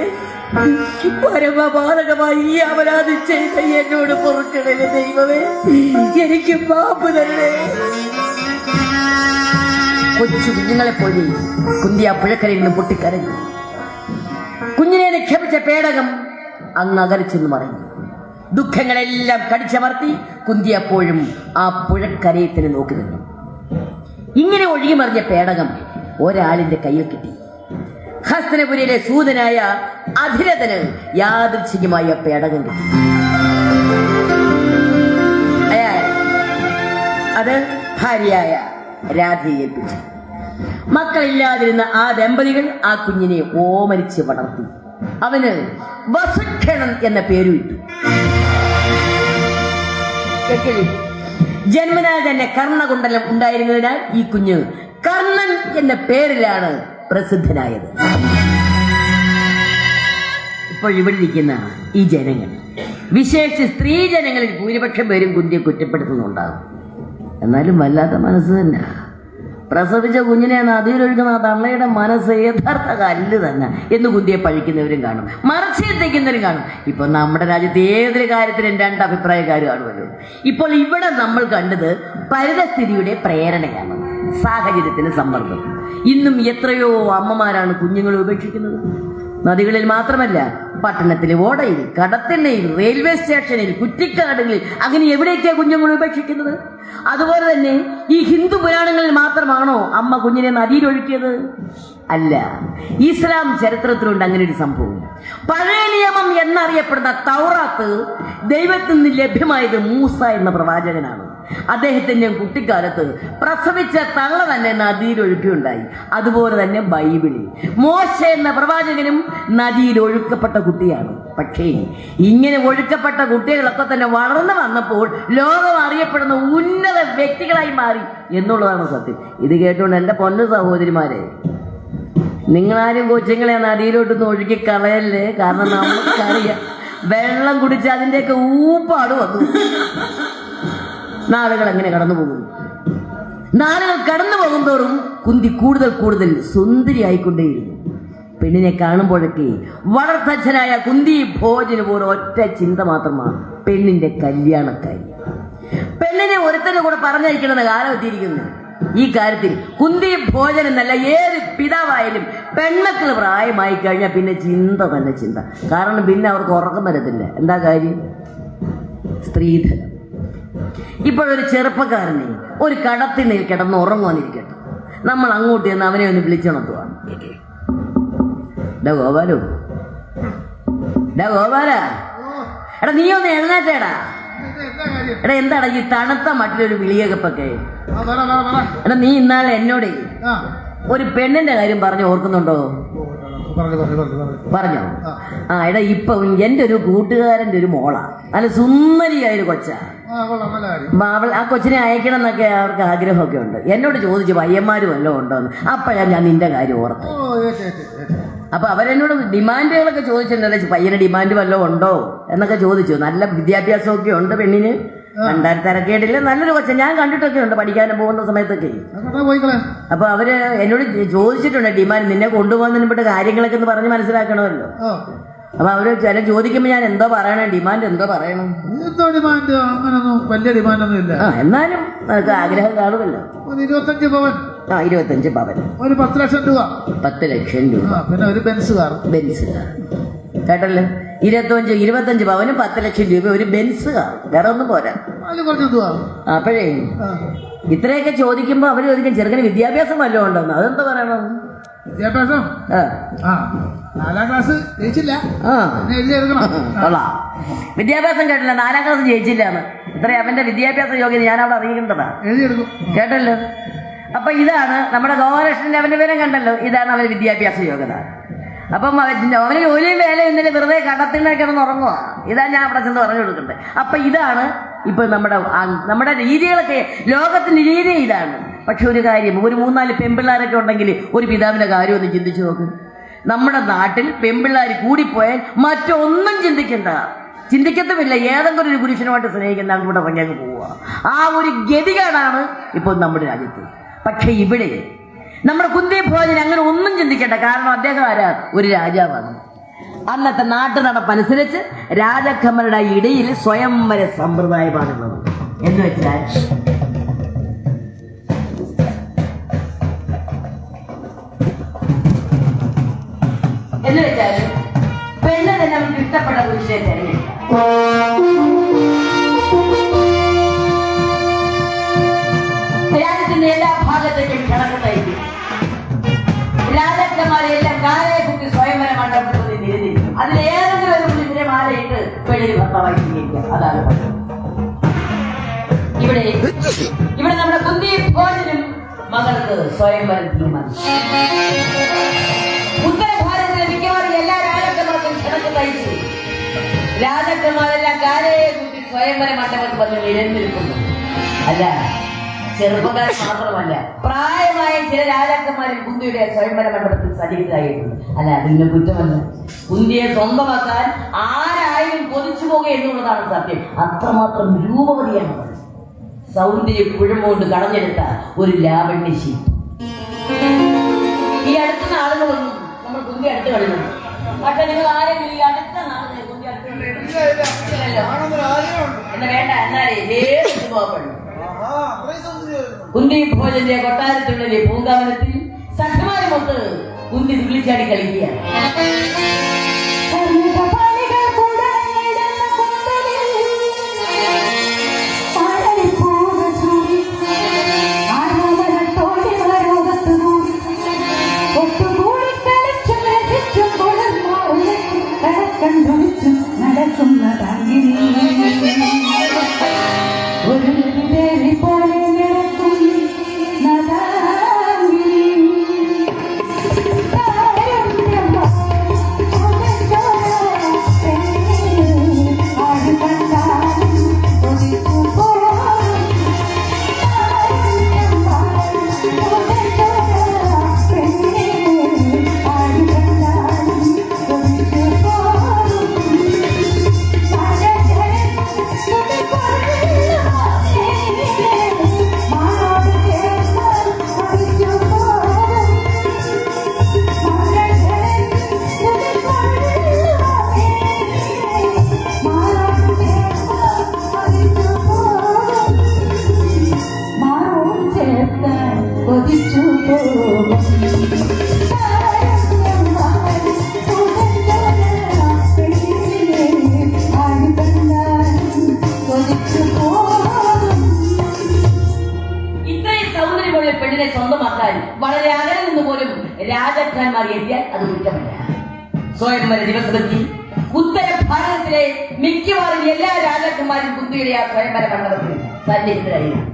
പരമപാതകമായി ഈ അപരാധം ചെയ്ത എന്നോട് പൊറുക്കണേ ദൈവമേ, എനിക്ക് മാപ്പ് തരണേ. കൊച്ചു കുഞ്ഞുങ്ങളെ പോലെ കുന്തി ആ പുഴക്കരയിൽ നിന്ന് പൊട്ടിക്കരഞ്ഞു. കുഞ്ഞിനെ നിക്ഷേപിച്ച പേടകം അങ്ങ് അകലിച്ചെന്ന് മറഞ്ഞു. ദുഃഖങ്ങളെല്ലാം കടിച്ചമർത്തി കുന്തി അപ്പോഴും ആ പുഴക്കരയെ തന്നെ നോക്കി നിന്നു. ഇങ്ങനെ ഒഴുകിമറിഞ്ഞ പേടകം ഒരാളിന്റെ കയ്യിൽ കിട്ടി. ഹസ്തനപുരിയിലെ സൂതനായ അധിരഥന് യാദൃച്ഛികമായ പേടകം കിട്ടി. അത് ഭാര്യയായ രാധയെ ഏൽപ്പിച്ചു. മക്കളില്ലാതിരുന്ന ആ ദമ്പതികൾ ആ കുഞ്ഞിനെ ഓമനിച്ച് വളർത്തി. അവന് വസുക്ഷണം എന്ന പേരും ഇട്ടു. ജന്മനാൽ തന്നെ കർണകുണ്ടലം ഉണ്ടായിരുന്നതിനാൽ ഈ കുഞ്ഞ് കർണൻ എന്ന പേരിലാണ് പ്രസിദ്ധനായത്. ഇപ്പോൾ ഇവിടെ ഇരിക്കുന്ന ഈ ജനങ്ങൾ, വിശേഷിച്ച് സ്ത്രീ ജനങ്ങളിൽ ഭൂരിപക്ഷം പേരും കുന്തിയെ കുറ്റപ്പെടുത്തുന്നുണ്ടാകും. എന്നാലും വല്ലാത്ത മനസ്സ് തന്നെ. പ്രസവിച്ച കുഞ്ഞിനെ നദിയിലൊഴുകുന്ന ആ തള്ളയുടെ മനസ്സ് യഥാർത്ഥ കല്ല് തന്നെ എന്ന് കുന്തിയെ പഴിക്കുന്നവരും കാണും, മറച്ചെത്തിക്കുന്നവരും കാണും. ഇപ്പൊ നമ്മുടെ രാജ്യത്ത് ഏതൊരു കാര്യത്തിനും രണ്ട് അഭിപ്രായക്കാർ കാണുമല്ലോ. ഇപ്പോൾ ഇവിടെ നമ്മൾ കണ്ടത് പരിതസ്ഥിതിയുടെ പ്രേരണയാണ്, സാഹചര്യത്തിന് സമ്മർദ്ദം. ഇന്നും എത്രയോ അമ്മമാരാണ് കുഞ്ഞുങ്ങളെ ഉപേക്ഷിക്കുന്നത്. നദികളിൽ മാത്രമല്ല, പട്ടണത്തിലെ ഓടയിൽ, കടത്തിണ്ണയിൽ, റെയിൽവേ സ്റ്റേഷനിൽ, കുറ്റിക്കാടുകളിൽ, അങ്ങനെ എവിടേക്കാണ് കുഞ്ഞുങ്ങൾ ഉപേക്ഷിക്കുന്നത്? അതുപോലെ തന്നെ ഈ ഹിന്ദു പുരാണങ്ങളിൽ മാത്രമാണോ അമ്മ കുഞ്ഞിനെ നദിയിലൊഴുക്കിയത്? അല്ല, ഇസ്ലാം ചരിത്രത്തിലുണ്ട് അങ്ങനെ ഒരു സംഭവം. പഴയ നിയമം എന്നറിയപ്പെടുന്ന തൗറാത്ത് ദൈവത്തിൽ നിന്ന് ലഭ്യമായത് മൂസ എന്ന പ്രവാചകനാണ്. അദ്ദേഹത്തിന്റെ കുട്ടിക്കാലത്ത് പ്രസവിച്ച തള്ള തന്നെ നദിയിൽ ഒഴുക്കുകയുണ്ടായി. അതുപോലെ തന്നെ ബൈബിളിൽ മോശ എന്ന പ്രവാചകനും നദിയിൽ ഒഴുക്കപ്പെട്ട കുട്ടിയാണ്. പക്ഷേ ഇങ്ങനെ ഒഴുക്കപ്പെട്ട കുട്ടികളൊക്കെ തന്നെ വളർന്നു വന്നപ്പോൾ ലോകം അറിയപ്പെടുന്ന ഉന്നത വ്യക്തികളായി മാറി എന്നുള്ളതാണ് സത്യം. ഇത് കേട്ടുകൊണ്ട് എൻ്റെ പൊന്നു സഹോദരിമാരെ, നിങ്ങളാരും കൊച്ചുങ്ങളെ നദിയിലോട്ടൊന്നും ഒഴുക്കി കളയല്ലേ. കാരണം നമുക്കറിയാം, വെള്ളം കുടിച്ച് അതിൻ്റെയൊക്കെ ഊപ്പാട് വന്നു. നാളുകൾ അങ്ങനെ കടന്നു പോകുന്നു. നാളുകൾ കടന്നു പോകുന്തോറും കുന്തി കൂടുതൽ കൂടുതൽ സുന്ദരിയായിക്കൊണ്ടേയിരുന്നു. പെണ്ണിനെ കാണുമ്പോഴൊക്കെ വളർത്തച്ഛനായ കുന്തി ഭോജന് പോലും ഒറ്റ ചിന്ത മാത്രമാണ്, പെണ്ണിന്റെ കല്യാണക്കാരി. പെണ്ണിനെ ഒരുത്തന്നെ കൂടെ പറഞ്ഞയക്കണമെന്ന കാലം എത്തിയിരിക്കുന്നു. ഈ കാര്യത്തിൽ കുന്തി ഭോജൻ എന്നല്ല, ഏത് പിതാവായാലും പെൺമക്കൾ പ്രായമായി കഴിഞ്ഞാൽ പിന്നെ ചിന്ത തന്നെ ചിന്ത. കാരണം പിന്നെ അവർക്ക് ഉറക്കം വരത്തില്ല. എന്താ കാര്യം? സ്ത്രീധനം. ഇപ്പോഴൊരു ചെറുപ്പക്കാരനെ ഒരു കടത്തിണ്ണയിൽ കിടന്ന് ഉറങ്ങുവാന്നിരിക്കട്ടെ, നമ്മൾ അങ്ങോട്ട് ചെന്ന് അവനെ ഒന്ന് വിളിച്ചുണർത്തുവാണ്. ഗോപാലോ, ഗോപാല, എടാ നീ ഒന്ന് എഴുന്നേറ്റേടാ. എടാ എന്താടാ ഈ തണുത്ത മട്ടിലൊരു വിളിയകപ്പൊക്കെ? എടാ നീ ഇന്നാളെ എന്നോട് ഒരു പെണ്ണിന്റെ കാര്യം പറഞ്ഞു, ഓർക്കുന്നുണ്ടോ? പറഞ്ഞോ? ആ എടാ, ഇപ്പൊ എന്റെ ഒരു കൂട്ടുകാരന്റെ ഒരു മോളാ, നല്ല സുന്ദരിയായ ഒരു കൊച്ചാ. ആ കൊച്ചിനെ അയക്കണം എന്നൊക്കെ അവർക്ക് ആഗ്രഹമൊക്കെ ഉണ്ട്. എന്നോട് ചോദിച്ചു പയ്യന്മാര് വല്ലതും ഉണ്ടോന്ന്. അപ്പോഴാണ് ഞാൻ നിന്റെ കാര്യം ഓർത്തത്. അപ്പൊ അവരെന്നോട് ഡിമാൻഡുകളൊക്കെ ചോദിച്ചിട്ടുണ്ടല്ലോ, പയ്യന് ഡിമാൻഡ് വല്ലതും ഉണ്ടോ എന്നൊക്കെ ചോദിച്ചു. നല്ല വിദ്യാഭ്യാസമൊക്കെ ഉണ്ട് പെണ്ണിന്, കണ്ടാൽ തിരക്കേടില്ല, നല്ലൊരു കൊച്ച. ഞാൻ കണ്ടിട്ടൊക്കെ ഉണ്ട് പഠിക്കാനും പോകുന്ന സമയത്തൊക്കെ. അപ്പൊ അവര് എന്നോട് ചോദിച്ചിട്ടുണ്ട് ഡിമാൻഡ്, നിന്നെ കൊണ്ടുപോകുന്നതിന് പെട്ട കാര്യങ്ങളൊക്കെ ഒന്ന് പറഞ്ഞ് മനസ്സിലാക്കണമല്ലോ. അപ്പൊ അവര് ചില ചോദിക്കുമ്പോ ഞാൻ എന്തോ പറയണം, ഡിമാൻഡ് എന്തോ പറയണം. ഡിമാൻഡ് അങ്ങനൊന്നും വലിയ ഡിമാൻഡൊന്നും ഇല്ല. എന്നാലും നമുക്ക് ആഗ്രഹം കാണുമല്ലോ. 25 പവൻ. 25 പവൻ, ഒരു 10 ലക്ഷം രൂപ. 10 ലക്ഷം രൂപ. പിന്നെ ഒരു ബെൻസ് കാർ. കേട്ടല്ലോ, 25 പവന് 10 ലക്ഷം രൂപ, ഒരു ബെൻസ് കാർ. വേറെ ഒന്നും പോരാ. അപ്പോഴേ ഇത്രയൊക്കെ ചോദിക്കുമ്പോ അവര് ചോദിക്കും ചെറുക്കന് വിദ്യാഭ്യാസം വല്ലതും ഉണ്ടോന്ന്. അതെന്താ പറയണം? വിദ്യാഭ്യാസം 4ാം ക്ലാസ് ജയിച്ചില്ല. വിദ്യാഭ്യാസം കേട്ടില്ല, 4ാം ക്ലാസ് ജയിച്ചില്ലാന്ന്. ഇത്രയും അവന്റെ വിദ്യാഭ്യാസ യോഗ്യത ഞാൻ അവിടെ അറിയിക്കേണ്ടതാ. കേട്ടല്ലോ. അപ്പൊ ഇതാണ് നമ്മുടെ ഗോപാലകൃഷ്ണന്റെ, അവന്റെ പേരും കണ്ടല്ലോ, ഇതാണ് അവന്റെ വിദ്യാഭ്യാസ യോഗ്യത. അപ്പം അവന് ജോലിയും വേലയും എന്തിന് വെറുതെ കടത്തിണ്ണ കിടന്ന് ഉറങ്ങുക. ഇതാ ഞാൻ അവിടെ ചെന്ന് പറഞ്ഞു കൊടുക്കണ്ടേ. അപ്പൊ ഇതാണ് ഇപ്പൊ നമ്മുടെ രീതികളൊക്കെ, ലോകത്തിന്റെ രീതി ഇതാണ്. പക്ഷെ ഒരു കാര്യം, ഒരു 3-4 പെൺപിള്ളേരൊക്കെ ഉണ്ടെങ്കിൽ ഒരു പിതാവിന്റെ കാര്യം ഒന്ന് ചിന്തിച്ചു നോക്ക്. നമ്മുടെ നാട്ടിൽ പെൺപിള്ളേർ കൂടിപ്പോയാൽ മറ്റൊന്നും ചിന്തിക്കത്തുമില്ല. ഏതെങ്കിലും ഒരു പുരുഷനുമായിട്ട് സ്നേഹിക്കുന്ന ആൾ ഇവിടെ ഇറങ്ങിയങ്ങ് പോവുക. ആ ഒരു ഗതികേടാണ് ഇപ്പോൾ നമ്മുടെ രാജ്യത്ത്. പക്ഷെ ഇവിടെ നമ്മുടെ കുന്തി ഭോജൻ അങ്ങനെ ഒന്നും ചിന്തിക്കട്ടെ. കാരണം അദ്ദേഹം ആരാ? ഒരു രാജാവാണ്. അന്നത്തെ നാട്ടു നടപ്പനുസരിച്ച് രാജാക്കന്മാരുടെ ഇടയിൽ സ്വയംവര സമ്പ്രദായമാണുള്ളത്. എന്ന് വെച്ചാൽ പെണ്ണ് തന്നെ നമുക്ക് ഇഷ്ടപ്പെട്ട പുരുഷനെ തിരഞ്ഞെടുക്കാം. രാജ്യത്തിന്റെ എല്ലാ ഭാഗത്തേക്കും കിടക്കുന്നതായിരിക്കും. രാജാക്കന്മാരെല്ലാം കാലയെ കുത്തി സ്വയംവര മണ്ഡപത്തിൽ നിരന്നിരിക്കും. അതിലേതെങ്കിലും ഒരു കുഞ്ഞിനെ മാലയിട്ട് പെണ്ണിന് ഭർത്താവായി സ്വീകരിക്കാം. അതാണ് ഇവിടെ നമ്മുടെ കുന്തി ഭോജനും മകൾക്ക് സ്വയംവരം തീരുമാനിച്ചു. ഉത്തര ഭാരതത്തിലെ മിക്കവാറും എല്ലാ രാജാക്കന്മാർക്കും ക്ഷണക്ക് തയ്ച്ചു. രാജാക്കന്മാരെല്ലാം കാലയെ കുത്തി സ്വയംവര മണ്ഡപത്തിൽ വന്ന് നിരന്നിരിക്കുന്നു. അല്ല, ചെറുപ്പക്കാർ മാത്രമല്ല, പ്രായമായ ചില രാജാക്കന്മാരും കുന്തിയുടെ സ്വയംവര മണ്ഡപത്തിൽ സജീവിതരായിട്ടുണ്ട്. അല്ല, അതിന്റെ കുറ്റമല്ല. കുന്തിയെ സ്വന്തമാക്കാൻ ആരായാലും കൊതിച്ചു പോകുക എന്നുള്ളതാണ് സത്യം. അത്രമാത്രം രൂപവതിയാണ്. സൗന്ദര്യ കുഴമ്പുകൊണ്ട് കടഞ്ഞെടുത്ത ഒരു ലാവണ്യശി. ഈ അടുത്ത നാളുകളൊന്നും നമ്മൾ കുന്തി അടുത്ത് കളിക്കുന്നു. പക്ഷെ നിങ്ങൾ ആരെങ്കിലും ഈ അടുത്ത നാളുകൾ കുന്തി അടുത്ത് എന്ന് വേണ്ട. എന്നാലേ പോകപ്പെടുന്നു. കുന്തി ഭോജന്റെ കൊട്ടാരത്തിനുള്ളിലെ പൂങ്കാവനത്തിൽ സഖ്യമാരുമൊത്ത് കുന്തി തുള്ളിച്ചാടി കളിക്കുകയാണ്. പെണ്ണിനെ സ്വന്തമാക്കാൻ വളരെ അകലെ നിന്ന് പോലും രാജാക്കന്മാർ എത്തിയാൽ അത് കുറ്റമല്ല. സ്വയംവര ദിവസമെത്തി ഉത്തര ഭാരതത്തിലെ മിക്കവാറും എല്ലാ രാജാക്കന്മാരും കുന്തിയുടെ ആ സ്വയംവര മണ്ഡപത്തിൽ സന്നിഹിതരായിരുന്നു.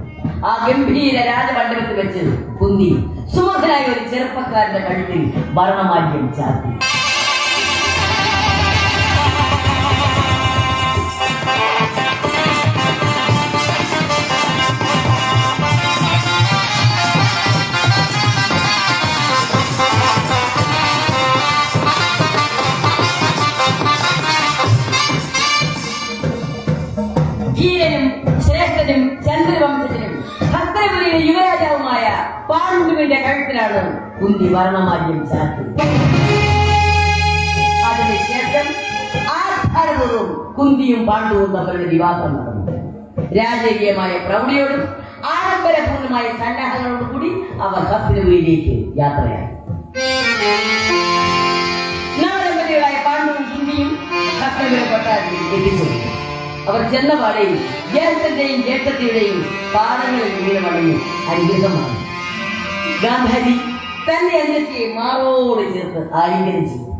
ആ ഗംഭീര രാജമണ്ഡപത്തിൽ വെച്ച് കുന്തി സുമുഖനായ ഒരു ചെറുപ്പക്കാരന്റെ കഴുത്തിൽ വർണ്ണമാല്യം ചാർത്തി. ധീരനും ശ്രേഷ്ഠനും ചന്ദ്രവംശജനും ഭക്തപുരിയിലെ യുവരാജാവുമായ പാണ്ഡുവിന്റെ കഴുത്തിലാണ് കുന്തി വർണ്ണമാല്യം ചാർത്തിയത്. അതിനുശേഷം ആധാരപൂർവ്വം കുന്തിയും പാണ്ഡുവും തമ്മിലുള്ള വിവാഹം നടന്നു. രാജകീയമായ പ്രൗഢിയോടും ആഡംബരപൂർണമായ സന്നാഹങ്ങളോടും കൂടി അവർ ഹസ്തിനപുരിയിലേക്ക് യാത്രയായി. നാടമ്പതികളായ പാണ്ഡുവും കുന്തിയും ഹസ്തിനപുര കൊട്ടാരത്തിൽ എത്തിച്ചു. അവർ ചെന്നപാടെ ജ്യേഷ്ഠന്റെയും ജ്യേഷ്ഠത്തിയുടെയും പാദങ്ങളിൽ വീണമടങ്ങി അനുഗ്രഹമാണ്. ഗാന്ധാരി തന്റെ അന്യത്തെ മാറോട് ചേർത്ത് ആലിംഗനം ചെയ്തു.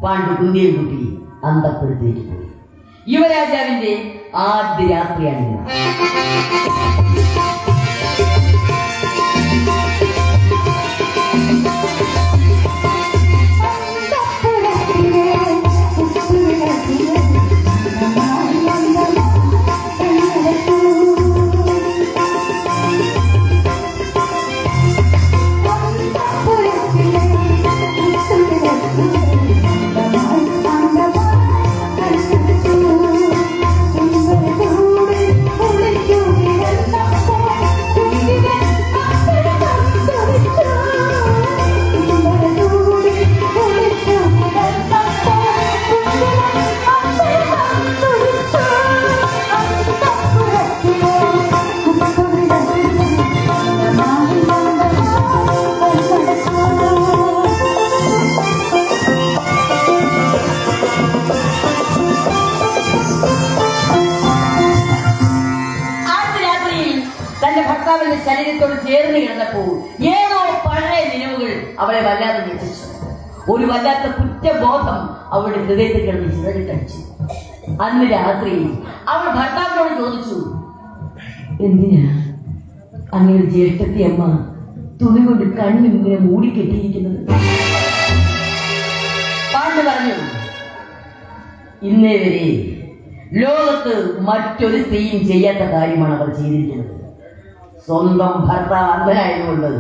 പാണ്ഡു കുന്തിയെ കുട്ടി അന്തപ്പുരത്തേക്ക് പോയി. യുവരാജാവിന്റെ ആദ്യ രാത്രിയാണ്. Oh അവളെ വല്ലാതെ ഞെട്ടിച്ചു. ഒരു വല്ലാത്ത കുറ്റബോധം അവളുടെ ഹൃദയത്തിൽ കിടന്ന് ചിതറിട്ടടിച്ചു. അന്ന് രാത്രി അവൾ ഭർത്താവിനോട് ചോദിച്ചു, എന്തിനാ അങ്ങനെ ജ്യേഷ്ഠത്തി അമ്മ തുണി കൊണ്ട് കണ്ണിങ്ങനെ മൂടിക്കെട്ടിയിരിക്കുന്നത്? പാണ്ട് പറഞ്ഞു, ഇന്നേ വരെ ലോകത്ത് മറ്റൊരു സ്ത്രീയും ചെയ്യാത്ത കാര്യമാണ് അവർ ചെയ്തിരിക്കുന്നത്. സ്വന്തം ഭർത്താവ് അന്ധനായതുകൊണ്ട്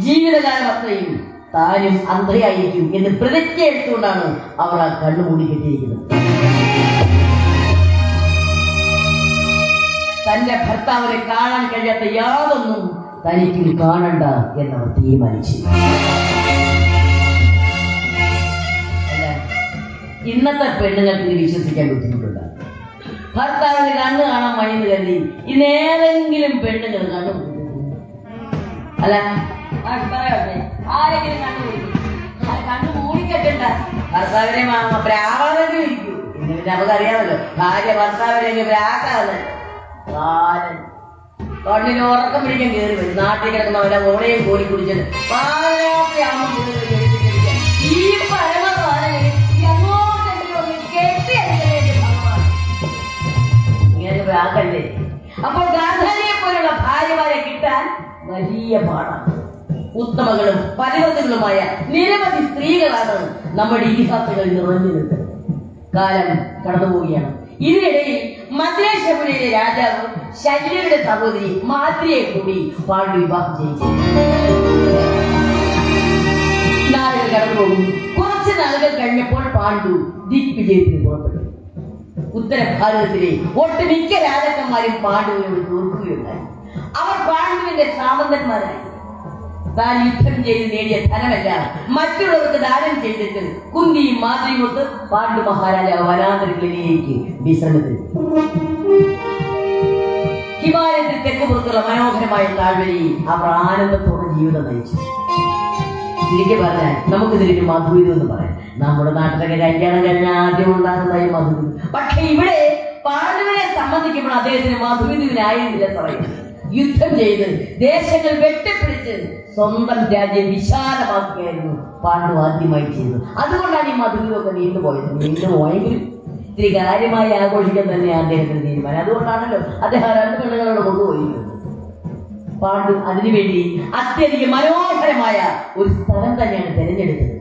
ജീവിതകാലം അത്രയും താനും അന്ധയായിരിക്കും എന്ന് പ്രതിജ്ഞ എടുത്തുകൊണ്ടാണ് അവർ ആ കണ്ണു മൂടിക്കെട്ടിയിരിക്കുന്നത്. തന്റെ ഭർത്താവിനെ കാണാൻ കഴിയാത്ത യാതൊന്നും തനിക്കും കാണണ്ട എന്നവർ തീരുമാനിച്ചു. ഇന്നത്തെ പെണ്ണുങ്ങൾക്ക് ഇത് വിശ്വസിക്കാൻ ബുദ്ധിമുട്ടുണ്ട്. ഭർത്താവിന് കണ്ണ് കാണാൻ മണിന്ന് കരുതി ഇന്നേതെങ്കിലും പെണ്ണുങ്ങൾ കണ്ണു അല്ല ആരെങ്കിലും കണ്ണു മൂടിക്കെട്ടണ്ട. ഭർത്താവിനെ പ്രാവാതെങ്കിലും ഇരിക്കൂ. ഇന്ന് പിന്നെ നമുക്കറിയാമല്ലോ, ഭാര്യ ഭർത്താവിനെ പ്രാക്കാതെ കണ്ണിന് ഉറക്കം പിടിക്കാൻ കയറി വരും. നാട്ടിൽ കിടക്കുന്നവരെ ഓടയും കോരി കുടിച്ചിട്ട് ഈ പരമകാലം ആക്കല്ലേ. അപ്പോൾ ഗാന്ധാരിയെ പോലുള്ള ഭാര്യമാരെ കിട്ടാൻ വലിയ പാടാണ്. ഉത്തമകളും പരിവർത്തകളുമായ നിരവധി സ്ത്രീകളാണ് നമ്മുടെ ഇതിഹാസങ്ങളിൽ നിറഞ്ഞു നിൽക്കുന്നത്. കാലം കടന്നുപോവുകയാണ്. ഇതിനിടയിൽ മദ്രേശ്വരയിലെ രാജാവ് ശല്യരുടെ സഹോദരി മാദ്രിയെ കൂടി പാണ്ഡു വിവാഹം ചെയ്തു. നാളുകൾ കടന്നുപോകും. കുറച്ച് നാളുകൾ കഴിഞ്ഞപ്പോൾ പാണ്ഡു ദിഗ്വിജയത്തിന് പുറപ്പെട്ടു. ഉത്തര ഭാരതത്തിലെ ഒട്ടുമിക്ക രാജാക്കന്മാരും പാണ്ഡുവിനോട് തോൽക്കുകയുണ്ടായി. അവർ പാണ്ഡുവിന്റെ സാമന്തന്മാരായി. താൻ യുദ്ധം ചെയ്ത് നേടിയ ധനമല്ല മറ്റുള്ളവർക്ക് ദാനം ചെയ്തിട്ട് കുന്തിയും മാദ്രിയും ഒത്ത് പാണ്ഡു മഹാരാജാവ് വനാന്തരങ്ങളിലേക്ക് വിശ്രമത്തിൽ. ഹിമാലയത്തിൽ തെക്കുപുറത്തുള്ള മനോഹരമായ താഴ്വരയിൽ അവർ ആനന്ദത്തോടെ ജീവിതം നയിച്ചു. തിരികെ പറഞ്ഞാൽ നമുക്കിതിലൊരു മധുവിധം എന്ന് പറയാം. നമ്മുടെ നാട്ടിലൊക്കെ കല്യാണം കഴിഞ്ഞാൽ ആദ്യം ഉണ്ടാകുന്നതായി മധുവിധം. പക്ഷെ ഇവിടെ പാണ്ഡുവിനെ സംബന്ധിക്കുമ്പോൾ അദ്ദേഹത്തിന് മധുവിധുവിനായിരുന്നില്ല സമയം. യുദ്ധം ചെയ്ത് ദേശങ്ങൾ വെട്ടിപ്പിടിച്ച് സ്വന്തം രാജ്യം വിശാലമാക്കുകയായിരുന്നു പാണ്ഡു ആദ്യമായി ചെയ്തത്. അതുകൊണ്ടാണ് ഈ മധുവിധമൊക്കെ നീണ്ടുപോയത്. നീണ്ടുപോയെങ്കിലും ഇത്തിരി കാര്യമായി ആഘോഷിക്കാൻ തന്നെയാണ് അദ്ദേഹത്തിന് തീരുമാനം. അതുകൊണ്ടാണല്ലോ അദ്ദേഹം രണ്ട് പെണ്ണുങ്ങളോട് കൊണ്ടുപോയിരിക്കുന്നത്. പാണ്ഡു അതിനുവേണ്ടി അത്യധികം മനോഹരമായ ഒരു സ്ഥലം തന്നെയാണ് തിരഞ്ഞെടുത്തത്.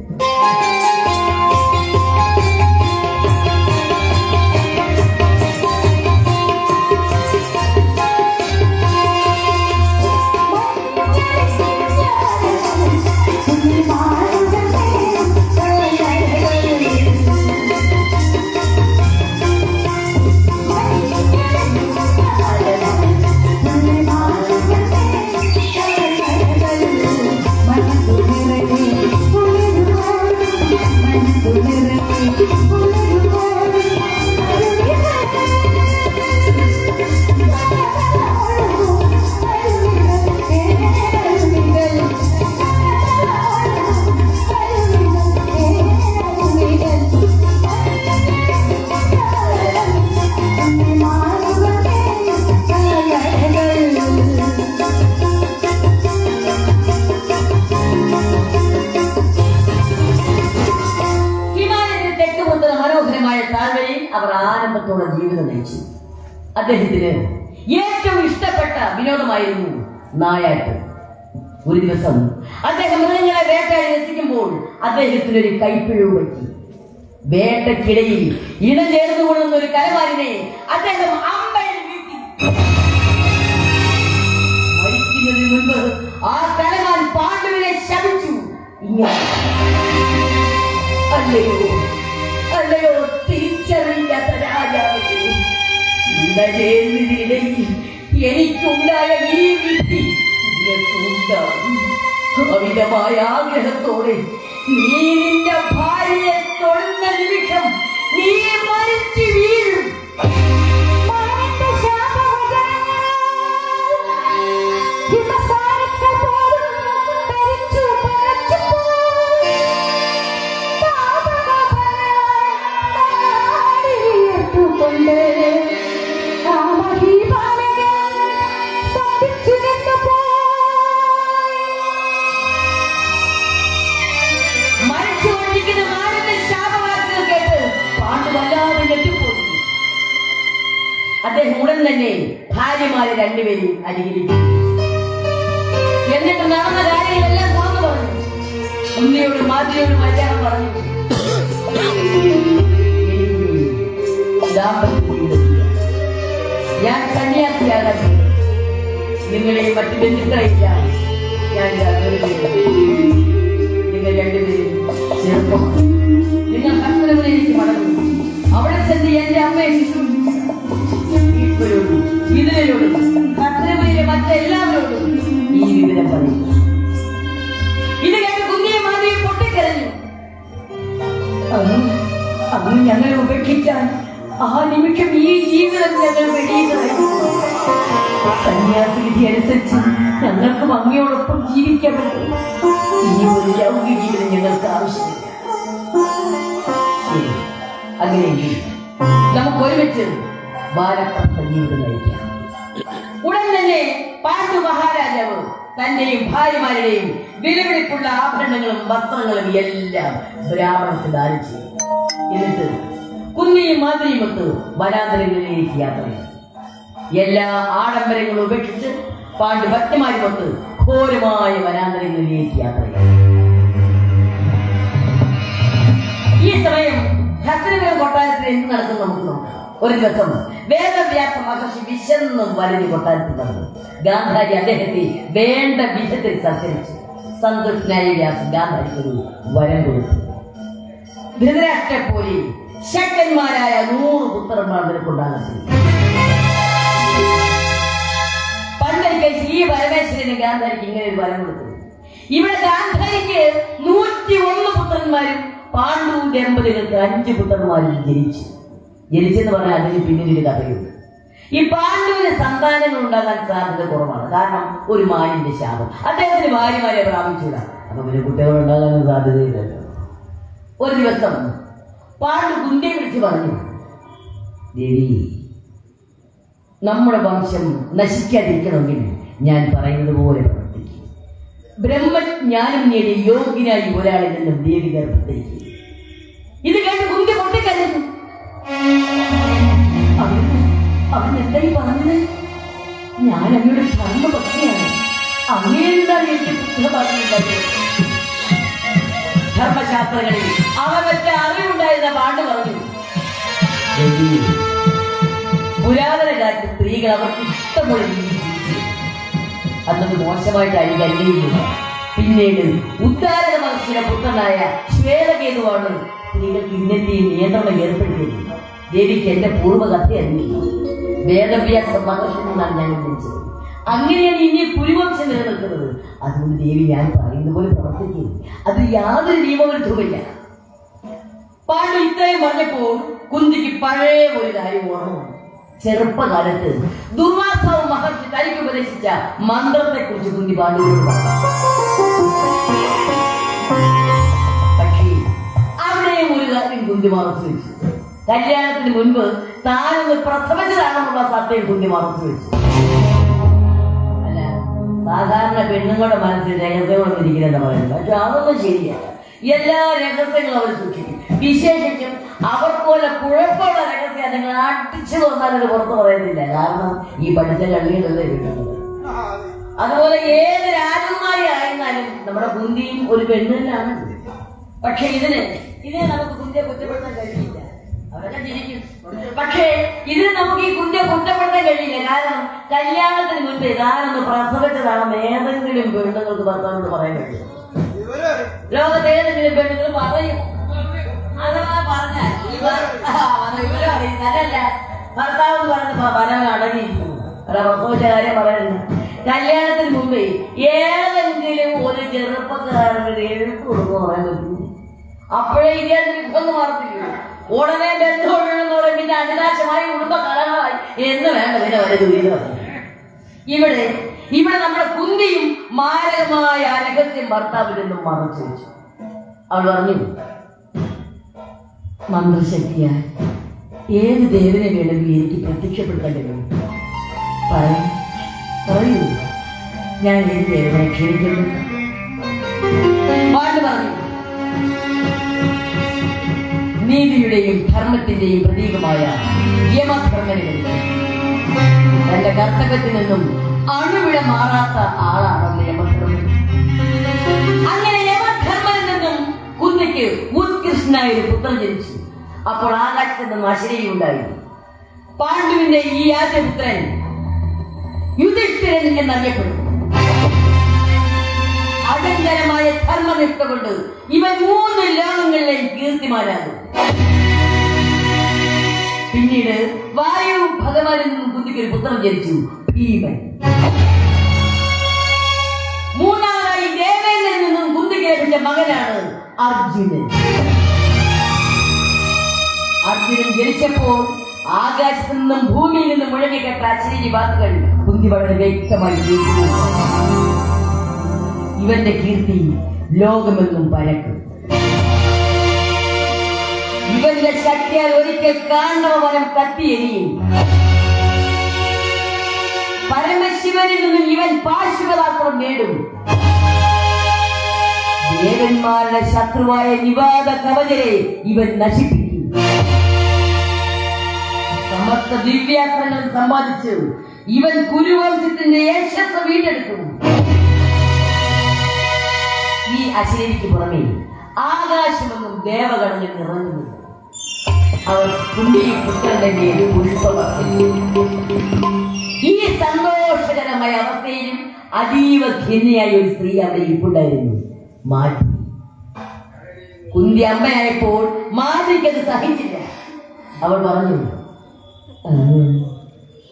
അവർ ആനന്ദത്തോടെ ജീവിതം നയിച്ചു. അദ്ദേഹത്തിന് ഏറ്റവും ഇഷ്ടപ്പെട്ട വിനോദമായിരുന്നു നായാട്ട്. ഒരു ദിവസം അദ്ദേഹം മൃഗങ്ങളെ വേട്ടയാടി രസിക്കുമ്പോൾ അദ്ദേഹത്തിന് ഒരു കൈപ്പിഴവ് പറ്റി. വേട്ടക്കിടയിൽ ഇടം ചേർന്നു കൊള്ളുന്ന ഒരു കരമാരിനെ അദ്ദേഹം അമ്പയിൽ വീഴ്ത്തി. മരിക്കുന്നതിന് മുൻപ് ആ കരമാൻ പാണ്ഡുവിനെ ശപിച്ചു. ഇങ്ങനെ, അല്ലയോ അല്ലയോ തിരിച്ചറിയാത്ത രാജാവേ, എനിക്കുണ്ടായ ഈ വിധി അമിതമായ ആഗ്രഹത്തോടെ നീ നിന്റെ ഭാര്യയെ തൊടുന്ന നിമിഷം നീ മരിച്ചു വീഴും. അദ്ദേഹം ഉടൻ തന്നെ ഭാര്യമാരെ രണ്ടുപേരും അരികിലേക്ക് എന്നിട്ട് നടന്ന കാര്യങ്ങളെല്ലാം തുറന്നു പറഞ്ഞു. കുന്നിയോട് മാതിരിയോട് മര്യാദ പറഞ്ഞു. ഞാൻ സന്യാസിയാകാൻ നിങ്ങളെ മറ്റു ബന്ധുക്കളെയില്ല. ഞാൻ നിങ്ങൾ രണ്ടുപേരും ചെറുപ്പമാണ്. നിങ്ങൾ കർത്തവ്യത്തിലേക്ക് മടങ്ങുന്നു. അവിടെ ചെന്ന് എന്റെ അമ്മയെ ശിശുവിനോടും വിധവരോടും കർത്തവ്യയിലെ മറ്റെല്ലാവരോടും ഈ വിവരം പറയും. ഇത് കേട്ട് കുഞ്ഞിയെ മാതിരി പൊട്ടിക്കരഞ്ഞു. അന്ന് ഞങ്ങളെ ഉപേക്ഷിക്കാൻ ആ നിമിഷം ഈ ജീവിതം ഞങ്ങൾ വെടിയുന്നതായി. സന്യാസവിധി അനുസരിച്ച് ഞങ്ങൾക്ക് അങ്ങയോടൊപ്പം ജീവിക്കാൻ പറ്റും. ഇനി ഒരു ലൗകിക ജീവിതം ഞങ്ങൾക്ക് ആവശ്യമില്ല. അങ്ങനെയെങ്കിൽ നമുക്ക് ഒരുമിച്ച് ബാലപ്രസ്ഥ ജീവിതം നയിക്കാം. ഉടൻ തന്നെ പാണ്ഡു മഹാരാജാവ് തന്റെയും ഭാര്യമാരുടെയും വിലപിടിപ്പുള്ള ആഭരണങ്ങളും വസ്ത്രങ്ങളും എല്ലാം ബ്രാഹ്മണർക്ക് ദാനം ചെയ്തു. എന്നിട്ട് കുന്നിയും മാതിരിയുമൊത്ത് വനാന്തരങ്ങളിലേക്ക് യാത്ര ചെയ്തു. എല്ലാ ആഡംബരങ്ങളും ഉപേക്ഷിച്ച് പാണ്ഡു ഭക്തന്മാരുമൊത്ത് ഘോരമായ വനാന്തരങ്ങളിലേക്ക് യാത്ര ചെയ്തു. ഈ സമയം ഹസ്തനപുരം കൊട്ടാരത്തിൽ എന്ത് നടക്കും നമുക്ക് നോക്കാം. ഒരു ദിവസം വേദവ്യാസ മഹർഷി വിശന്നും വലഞ്ഞു കൊട്ടാരത്തിൽ നടന്നു. ഗാന്ധാരി അദ്ദേഹത്തെ വേണ്ട വിധത്തിൽ സൽക്കരിച്ചു. സന്തുഷ്ടനായ വ്യാസൻ ഗാന്ധാരിക്ക് ഒരു വരം കൊടുത്തു. ധൃതരാഷ്ട്രയെ പോലെ ശക്തന്മാരായ 100 പുത്രന്മാർ നിനക്കുണ്ടാകും. പണ്ടൊരിക്കൽ ഈ പരമേശ്വരന് ഗാന്ധാരിക്ക് ഇങ്ങനെ ഒരു വരം കൊടുത്തു. ഇവിടെ ഗാന്ധാരിക്ക് 101 പുത്രന്മാരും പാണ്ഡു ദമ്പതികൾക്ക് 5 പുത്രന്മാരും ജനിച്ചെന്ന് പറഞ്ഞാൽ അതിന് പിന്നിലൊരു കഥയുണ്ട്. ഈ പാണ്ഡുവിന് സന്താനങ്ങൾ ഉണ്ടാകാൻ സാധ്യത കുറവാണ്. കാരണം ഒരു മാനിന്റെ ശാപം. അദ്ദേഹത്തിന് ഭാര്യമാരെ പ്രാപിച്ചൂടാ. അപ്പൊ പിന്നെ കുട്ടികൾ ഉണ്ടാകാനും സാധ്യതയില്ലല്ലോ. ഒരു ദിവസം പാണ്ഡു കുന്തിയെ വിളിച്ച് പറഞ്ഞു, ദേവി, നമ്മുടെ വംശം നശിക്കാതിരിക്കണമെങ്കിൽ ഞാൻ പറയുന്നത് പോലെ പ്രവർത്തിക്കും. ബ്രഹ്മജ്ഞാനം നേടിയ യോഗ്യനായി ഒരാളിൽ നിന്നും ദേവി ഗർഭത്തിലേക്ക്. ഇത് കേട്ട് കുന്തി പൊട്ടിക്കരഞ്ഞു. അവൻ എന്തായി പറഞ്ഞത്? ഞാൻ അങ്ങയുടെ ധർമ്മഭക്തിയാണ്. അങ്ങനെന്താണ് എനിക്ക് പുത്രഭാഗ്യമുണ്ടായത്? ധർമ്മശാസ്ത്രങ്ങളിൽ അവർക്ക് അറിവുണ്ടായിരുന്ന പാണ്ഡു പറഞ്ഞു, പുരാതന കാലത്ത് സ്ത്രീകൾ അവർക്ക് ഇഷ്ടംപോലെ ജീവിച്ചു. അന്നത് മോശമായിട്ടായിരിക്കും അന്വേഷിക്കുക. പിന്നീട് ഉദ്ധാരണ മഹർഷിയുടെ പുത്രനായ ശ്വേതകേതുവാണ് സ്ത്രീകൾക്ക് ഇന്നത്തെ നിയന്ത്രണം ഏർപ്പെടുത്തിയത്. ദേവിക്ക് എന്റെ പൂർവ്വകഥ അന്വേഷിച്ചു. വേദവ്യാസ മഹർഷി നിന്നാണ് ഞാൻ ഉദ്ദേശിച്ചത്. അങ്ങനെയാണ് ഇനി കുരുവംശം നിലനിൽക്കുന്നത്. അതുകൊണ്ട് ദേവി ഞാൻ പറയുന്ന പോലെ പ്രവർത്തിക്കുന്നത്. അത് യാതൊരു നിയമവിരുദ്ധവുമില്ല. പാണ്ഡു ഇത്രയും പറഞ്ഞപ്പോൾ കുന്തിക്ക് പഴയ ഒരു കാര്യം ഓർമ്മ വന്നു. ചെറുപ്പകാലത്ത് ദുർവാസാവ് മഹർഷി തനിക്ക് ഉപദേശിച്ച മന്ത്രത്തെ കുറിച്ച് കുന്തി പാണ്ഡുവിനോട് പറഞ്ഞു. പക്ഷേ അവിടെയും ഒരു കാര്യം കുന്തി മറച്ചു വെച്ചു. കല്യാണത്തിന് മുൻപ് താനൊന്ന് പ്രസവിച്ചതാണെന്നുള്ള സത്യം കുന്തി മറച്ചു വെച്ചു. അല്ല, സാധാരണ പെണ്ണുങ്ങളുടെ മനസ്സിൽ രഹസ്യങ്ങളൊന്നും ഇരിക്കില്ലെന്ന് പറയുന്നത്. പക്ഷെ അതൊന്നും ശരിയല്ല. എല്ലാ രഹസ്യങ്ങളും അവർ സൂക്ഷിക്കും. വിശേഷിച്ചും അവർക്കുള്ള കുഴപ്പമുള്ള രഹസ്യം നിങ്ങൾ അടിച്ചു തോന്നാൻ പുറത്ത് പറയുന്നില്ല. കാരണം ഈ പഠിച്ച കള്ളികളല്ലേ കിട്ടുന്നത്. അതുപോലെ ഏത് രാജകുമാരി ആയിരുന്നാലും നമ്മുടെ കുന്തിയും ഒരു പെണ്ണിനാണ്. പക്ഷെ ഇതിനെ നമുക്ക് കുന്തിയെ കുറ്റപ്പെടുത്താൻ കഴിയില്ല. അവരൊക്കെ ചിരിക്കും. പക്ഷേ ഇതിന് നമുക്ക് ഈ കുന്തിയെ കുറ്റപ്പെടുത്താൻ കഴിയില്ല. കാരണം കല്യാണത്തിന് മുൻപ് താനൊന്ന് പ്രസവിച്ചതാണെന്ന് ഏതെങ്കിലും പെണ്ണുങ്ങൾക്ക് ഭർത്താവിനോട് പറയാൻ കഴിയും. ലോകത്ത് ഏതെങ്കിലും പെണ്ണുങ്ങൾ പറയും. അഥവാ പറഞ്ഞാൽ ഇവരും അറിയുന്നതല്ല. ഭർത്താവ് പറഞ്ഞ പരം അടങ്ങിയിരിക്കുന്നു. പ്രസവിച്ച കാര്യം പറയുന്നത്. കല്യാണത്തിന് മുമ്പേ ഏതെങ്കിലും ഒരു ചെറുപ്പക്കാരന് എഴുത്ത് കൊടുക്കുമെന്ന് പറയാൻ പറ്റും. അപ്പോഴേ ഇതൊന്നും വാർത്തില്ല. ഉടനെ ബന്ധുവെന്ന് പറയും. പിന്നെ അനിനാശമായി കുടുംബ കലഹമായി എന്ന് വേണ്ട പിന്നെ വരെ ദുരിതം. ഇവിടെ നമ്മുടെ കുന്തിയും മാരകമായ രഹസ്യം ഭർത്താവിൽ നിന്നും മറച്ചു വെച്ചു. അവൾ പറഞ്ഞു, മന്ത്രശക്തിയാൽ ഏത് ദേവനെ വേണമെങ്കിൽ എനിക്ക് പ്രത്യക്ഷപ്പെടുത്തേണ്ടി വരും. പറയൂ, ഞാൻ ഏത് ദേവനെ ക്ഷണിക്കുന്നു? പാട്ട് പറഞ്ഞു, നീതിയുടെയും ധർമ്മത്തിന്റെയും പ്രതീകമായ യമധർമ്മനെ വിളിക്കും. തന്റെ കർത്തവ്യത്തിൽ നിന്നും അണുവിട മാറാത്ത ആളാണല്ലോ യമധർമ്മൻ. അങ്ങനെ യമധർമ്മനിൽ നിന്നും കുന്തിക്ക് ഉത്കൃഷ്ണനായ ഒരു പുത്രൻ ജനിച്ചു. അപ്പോൾ ആകാശത്ത് നിന്നും അശരീരി പാണ്ഡുവിന്റെ ഈ ആദ്യപുത്രൻ യുധിഷ്ഠിരൻ എന്നറിയപ്പെടുന്നു. അടങ്കരമായ ധർമ്മനിഷ്ഠ കൊണ്ട് ഇവൻ 3 ലോകങ്ങളിലെയും കീർത്തിമാനാകും. പിന്നീട് വായു ഭഗവാനിൽ നിന്നും കുന്തിക്ക് ഒരു പുത്രൻ ജനിച്ചു, ഭീമൻ. മൂന്നാമതായി ദേവേന്ദ്രനിൽ നിന്നും കുന്തിക്ക് ലഭിച്ച മകനാണ് അർജുനൻ. അർജുനൻ ജനിച്ചപ്പോൾ ആകാശത്തു നിന്നും ഭൂമിയിൽ നിന്നും മുഴങ്ങിക്കേട്ട അശരീരി വാക്കുകൾ കുന്തി വളരെ വ്യക്തമായി കേൾക്കുന്നു. ഇവന്റെ കീർത്തി ലോകമെങ്ങും പരക്കും. ഇവന്റെ ശക്തിയാൽ ഒരിക്കൽ കാണുന്ന വനം കത്തിയെരിയും. പരമശിവനിൽ നിന്നും ഇവൻ പാശുപതാസ്ത്രം നേടും. ദേവന്മാരുടെ ശത്രുവായ നിവാദ കവചരെ ഇവൻ നശിപ്പിക്കും. സമസ്ത ദിവ്യാസ്ത്രങ്ങൾ സമ്പാദിച്ചു ഇവൻ കുരുവംശത്തിന്റെ യശസ് വീണ്ടെടുക്കും. ഈ അശരീരിക്ക് പുറമെ ആകാശമെന്നും ദേവഗണങ്ങൾ നിറഞ്ഞു. അവർ പുണ്യപുത്രന്റെ പേര് പുഷ്പമാക്കി. ഈ സന്തോഷകരമായ അവസ്ഥയിലും അതീവ ഖിന്നയായ ഒരു സ്ത്രീ അവിടെ ഇരിപ്പുണ്ടായിരുന്നു, മാറ്റി. കുന്തി അമ്മയായപ്പോൾ മാതിരിക്കത് സഹിച്ചില്ല. അവൾ പറഞ്ഞു,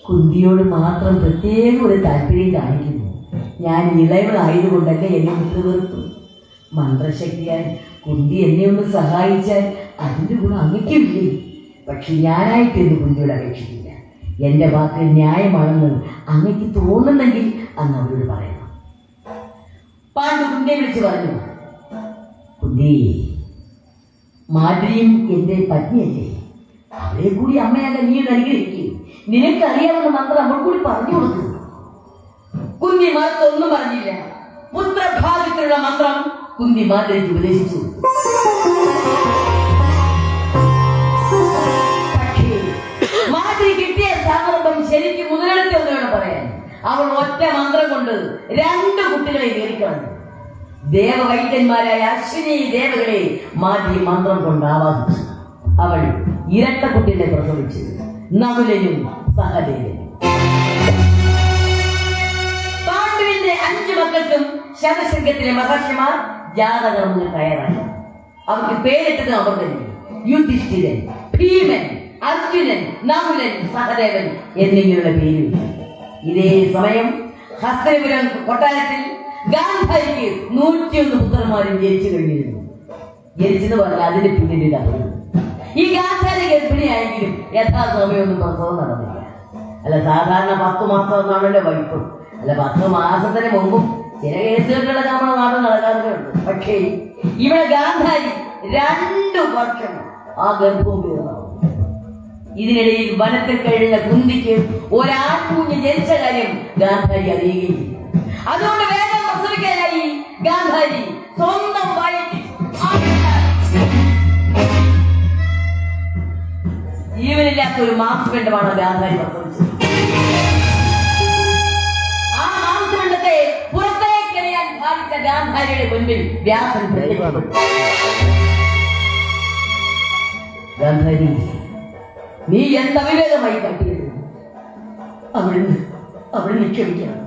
കുന്തിയോട് മാത്രം പ്രത്യേക ഒരു താല്പര്യം കാണിക്കുന്നു. ഞാൻ ഇളയവളായതുകൊണ്ടല്ലേ എന്നെ വിട്ടുതീർത്തു. മന്ത്രശക്തിയാൽ കുന്തി എന്നെ ഒന്ന് സഹായിച്ചാൽ അതിൻ്റെ ഗുണം അങ്ങയ്ക്കില്ലേ? പക്ഷെ ഞാനായിട്ട് എന്ന് കുന്തിയോട് അപേക്ഷിക്കില്ല. എൻ്റെ വാക്ക് ന്യായമാണെന്ന് അങ്ങയ്ക്ക് തോന്നുന്നെങ്കിൽ അങ്ങ് അവരോട് പറയണം. പാണ്ഡു കുന്തിയെ വിളിച്ച് പറഞ്ഞു, കുന്തി, മാദ്രിയും എൻ്റെ പത്നിയല്ലേ, അവരെ കൂടി അമ്മയാകാൻ നീ അനുഗ്രഹിക്കും. നിനക്കറിയാവുന്ന മന്ത്രം അവൾ കൂടി പറഞ്ഞു കൊടുക്കും. കുന്തി മറുത്തൊന്നും പറഞ്ഞില്ല. പുത്രഭാഗ്യത്തിലുള്ള മന്ത്രം കുന്തി മാദ്രിക്ക് ഉപദേശിച്ചു. പക്ഷേ മാദ്രി കിട്ടിയ സന്ദർഭം ശരിക്കും മുതലെടുത്ത് എന്ന് വേണം പറയാൻ. അവൾ ഒറ്റ മന്ത്രം കൊണ്ട് 2 കുട്ടികളെ നേരിക്കളഞ്ഞു. ദേവവൈദ്യന്മാരായ അശ്വിനി ദേവകളെ മാദ്രി മന്ത്രം കൊണ്ട് ആവാഹിച്ചു. അവൾ ഇരട്ട കുട്ടികളെ പ്രസവിച്ചു, നകുലനും സഹദേവനും. പാണ്ഡുവിന്റെ 5 മക്കൾക്കും ശതശൃംഗത്തിലെ മഹർഷിമാർ ജാതകർമ്മങ്ങൾ തയ്യാറായി. അവർക്ക് പേരിട്ടത് അവർ തന്നെ: യുധിഷ്ഠിരൻ, ഭീമൻ, അർജുനൻ, നകുലൻ, സഹദേവൻ എന്നിങ്ങനെയുള്ള പേര്. ഇതേ സമയം ഹസ്തപുരം കൊട്ടാരത്തിൽ ഗാന്ധാരിക്ക് 101 പുത്രന്മാരും ജനിച്ചു കഴിഞ്ഞിരുന്നു. ജനിച്ചെന്ന് പറഞ്ഞാൽ അതിന് പിന്നിൽ കഥയുണ്ട്. ഈ ഗാന്ധാരി ഗർഭിണിയായെങ്കിലും യഥാസമയമൊന്നും പ്രസവം നടന്നില്ല. അല്ല, സാധാരണ 10 മാസം എന്നാണല്ലോ വൈപ്പ്. അല്ല, 10 മാസത്തിന് മുമ്പും ചില കേസുകളിലൊക്കെ നമ്മുടെ നാട്ടിൽ നടക്കാറുണ്ട്. പക്ഷേ ഇവിടെ ഗാന്ധാരി 2 വർഷം ആ ഗർഭവും വീർന്നു. ഇതിനിടയിൽ വനത്തിൽ കഴിഞ്ഞ കുന്തിക്ക് ഒരാൺകുഞ്ഞ് ജനിച്ച കാര്യം ഗാന്ധാരി അറിയുകയും ചെയ്തു. അതുകൊണ്ട് വേഗം പ്രസവിക്കാനായി ഗാന്ധാരി സ്വന്തം വയറ്റിൽ ജീവനില്ലാത്ത ഒരു മാംസപിണ്ഡമാണ് ഗാന്ധാരി പ്രസവിച്ചത്. ആ മാംസപിണ്ഡത്തെ പുറത്തേക്കറിയാൻ ഭാവിച്ച ഗാന്ധാരിയുടെ മുൻപിൽ വ്യാസൻ പ്രത്യക്ഷപ്പെട്ടു. ഗാന്ധാരി, നീ എന്തവിവേകമായി കാട്ടിയത്? അവിടെ നിക്ഷേപിക്കണം.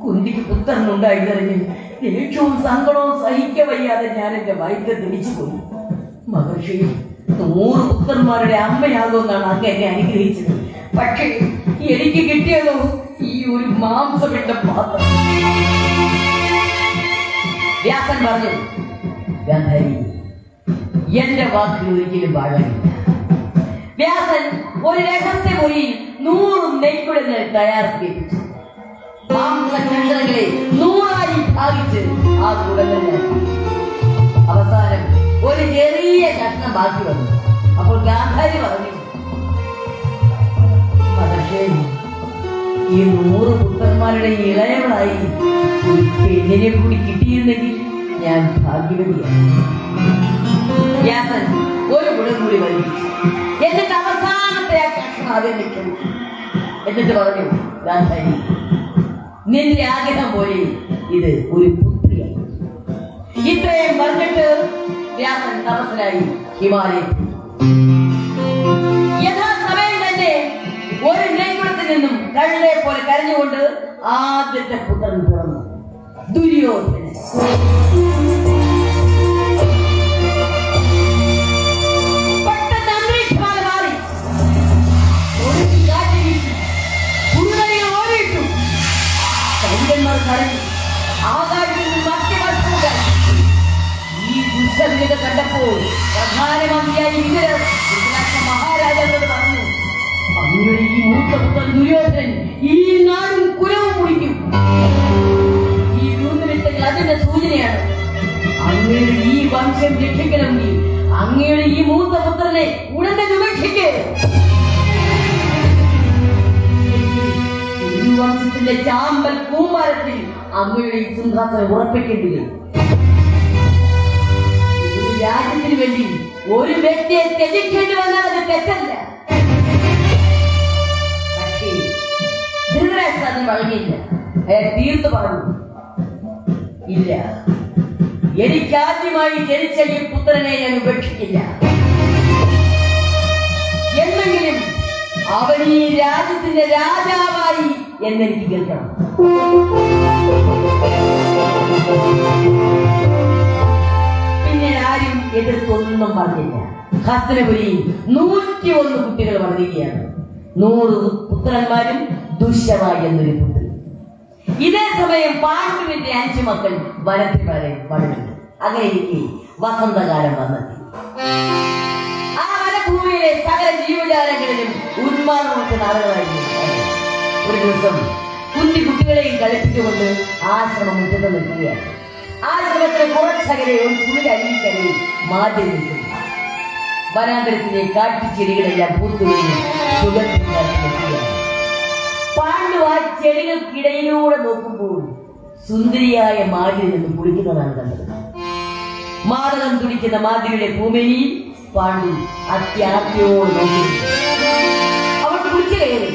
കുന്തിക്ക് പുത്രനുണ്ടായിരുന്നെങ്കിൽ ദേഷ്യവും സങ്കടവും സഹിക്കവയ്യാതെ ഞാൻ എന്റെ വയറ്റിൽ തിരിച്ചു പോയി. മഹർഷി 100 പുത്രന്മാരുടെ അമ്മയാകുമെന്നാണ് അങ്ങ് എന്നെ അനുഗ്രഹിച്ചത്. പക്ഷേ എനിക്ക് കിട്ടിയതോ ഈ ഒരു മാംസമിട്ട പാത്രം. വ്യാസൻ പറഞ്ഞു, ഗാന്ധാരി, എന്റെ വാക്കിൽ ഒരിക്കലും പാടില്ല. വ്യാസൻ ഒരു രഹസ്യമുറിയിൽ 100 നെയ്ക്കുടങ്ങൾ തയ്യാറാക്കിപ്പിച്ചു. മാംസങ്ങളെ 100ആയി ഭാഗിച്ച് ആ കുടങ്ങളിലാക്കി. അവസാനം ഒരു ചെറിയ കഷ്ണം ബാക്കി വന്നു. അപ്പോൾ ഗാന്ധാരി പറഞ്ഞു, മഹർഷേ, ഈ 100 പുത്രന്മാരുടെ ഇളയവളായി ഒരു പെണ്ണിനെ കൂടി കിട്ടിയിരുന്നെങ്കിൽ ഞാൻ ഭാഗ്യവതിയാണ്. വ്യാസൻ ഒരു കുടം കൂടി വലിച്ചു. എന്നിട്ട് അവസാനത്തെ ആ കഷ്ണം അതിൽ നിൽക്കുന്നു. എന്നിട്ട് പറഞ്ഞു, ഗാന്ധാരി, നിന്റെ ആഗ്രഹം പോലെ ഇത് ഒരു പുത്രിയായി. ഇത്രയും പറഞ്ഞിട്ട് വ്യാസൻ തപസ്സിലായി ഹിമാലയത്തിൽ. യഥാസമയം തന്നെ ഒരു നെയ്കുളത്തിൽ നിന്നും കഴുതെ പോലെ കരഞ്ഞുകൊണ്ട് ആദ്യത്തെ പുത്രൻ പിറന്നു, ദുര്യോധനൻ. പെട്ടെന്ന് അന്തരീക്ഷമാല മാറി, കാറ്റ് വീശി, പുഴുതലയെ ഓടിയിട്ടു. സൈന്യന്മാർ കരഞ്ഞു, ആകാശത്തിൽ നിന്ന് മധ്യവർഷമുണ്ടായി. ഈ ദുഷ്ടവിധത കണ്ടപ്പോൾ പ്രധാനമന്ത്രിയായി മഹാരാജാവോട് പറഞ്ഞു, അങ്ങയുടെ ഈ മൂത്ത പുത്രൻ ദുര്യോധനൻ ഈ നാടും കുലവും മുടിക്കും. ഈ മൂന്നുവിത്തങ്ങൾ അതിന്റെ സൂചനയാണ്. അങ്ങയുടെ ഈ വംശം രക്ഷിക്കണമെങ്കിൽ അങ്ങയുടെ ഈ മൂത്ത പുത്രനെ ഉടനെ ഉപേക്ഷിക്ക്. ഈ വംശത്തിന്റെ ചാമ്പൽ കൂമാരത്തിൽ അങ്ങയുടെ ഈ സിംഹാസനം ഉറപ്പിക്കേണ്ടത്. ഒരു രാജ്യത്തിന് വേണ്ടി ഒരു വ്യക്തിയെ ത്യജിക്കേണ്ടി വന്നാൽ അത് തെറ്റല്ല. പക്ഷേ ധൃതരാഷ്ട്രൻ അതിന് വഴങ്ങിയില്ല. അയാൾ തീർത്തു പറഞ്ഞു, ഇല്ല, എനിക്കാദ്യമായി ജനിച്ച ഈ പുത്രനെ ഞാൻ ഉപേക്ഷിക്കില്ല. എന്നെങ്കിലും അവൻ ഈ രാജ്യത്തിന്റെ രാജാവായി എന്നെനിക്ക് കേൾക്കണം. പിന്നെ ആരും എതിർത്തൊന്നും പറഞ്ഞില്ല. ഹസ്തനപുരിയിൽ 101 കുട്ടികൾ വളരുകയാണ്. 100 പുത്രന്മാരും ദുശ്ശവ എന്നൊരു പുത്രി. ഇതേ സമയം പാണ്ഡുവിന്റെ 5 മക്കൾ വനത്തിൽ വളരുന്നു. അങ്ങനെ എനിക്ക് വസന്തകാലം വന്നെത്തി. ആ വനഭൂമിയിലെ സകല ജീവജാലങ്ങളിലും ഉന്മാദമൊക്കെ നാളുകളായിരുന്നു. ഒരു ദിവസം കുഞ്ഞു കുട്ടികളെയും കളിപ്പിച്ചുകൊണ്ട് ആശ്രമം മുറ്റത്ത് നിൽക്കുകയാണ്. ആശ്രമത്തിലെ കുറച്ചകലെ ഒരു പുളിരങ്ങിക്കരയിൽ മാറ്റി നിൽക്കുന്നു. വനാന്തരത്തിലെ കാട്ടുചെടികളെല്ലാം പൂത്തുവരുന്നു. പാണ്ഡു ആ ചെടികൾക്കിടയിലൂടെ നോക്കുമ്പോൾ സുന്ദരിയായ മാതിരി നിന്ന് കുളിക്കുന്നതാണ് കണ്ടത്. മാതകം തുടിക്കുന്ന മാതിരിയുടെ ഭൂമിയിൽ പാണ്ഡു അത്യാർത്തിയോട് നോക്കി. അവൾ കുളിച്ചു കയറി.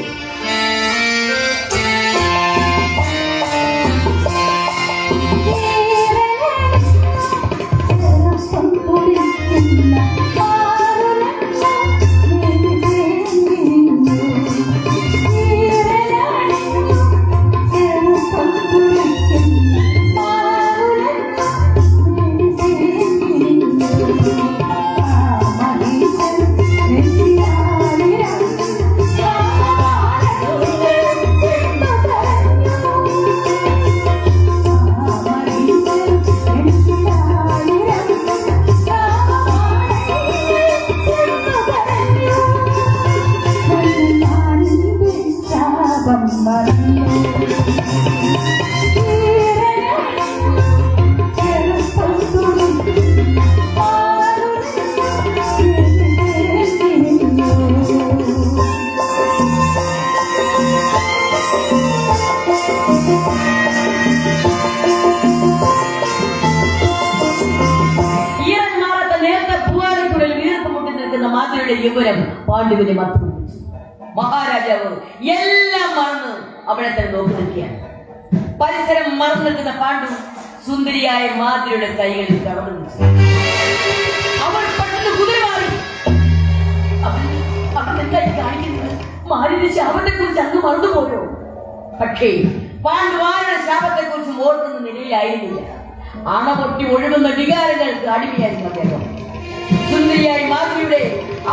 യുവരം പാണ്ഡുവിനെ മർദ്ദിച്ചു. മഹാരാജാവ് എല്ലാം മറന്ന് അവിടെ തന്നെ നോക്കി നിൽക്കുകയാണ്. പരിസരം മറന്നു നിൽക്കുന്ന പാണ്ഡു സുന്ദരിയായ മാതിരിയുടെ കൈകളിൽ കടന്നു നിൽച്ചു. അവൾ പെട്ടെന്ന് കുതിര മാറി. അവൻ എന്തായി കാണിക്കുന്നത്? മാരിന്റെ ശാപത്തെ കുറിച്ച് അങ്ങ് മറന്നുപോയോ? പക്ഷേ പാണ്ഡുവാരുടെ ശാപത്തെ കുറിച്ച് ഓർക്കുന്ന നിലയിലായിരുന്നില്ല. അണപൊട്ടി ഒഴുകുന്ന വികാരങ്ങൾക്ക് അടിമയായിരുന്നു അദ്ദേഹം. സുന്ദരിയായി മാതിരിയുടെ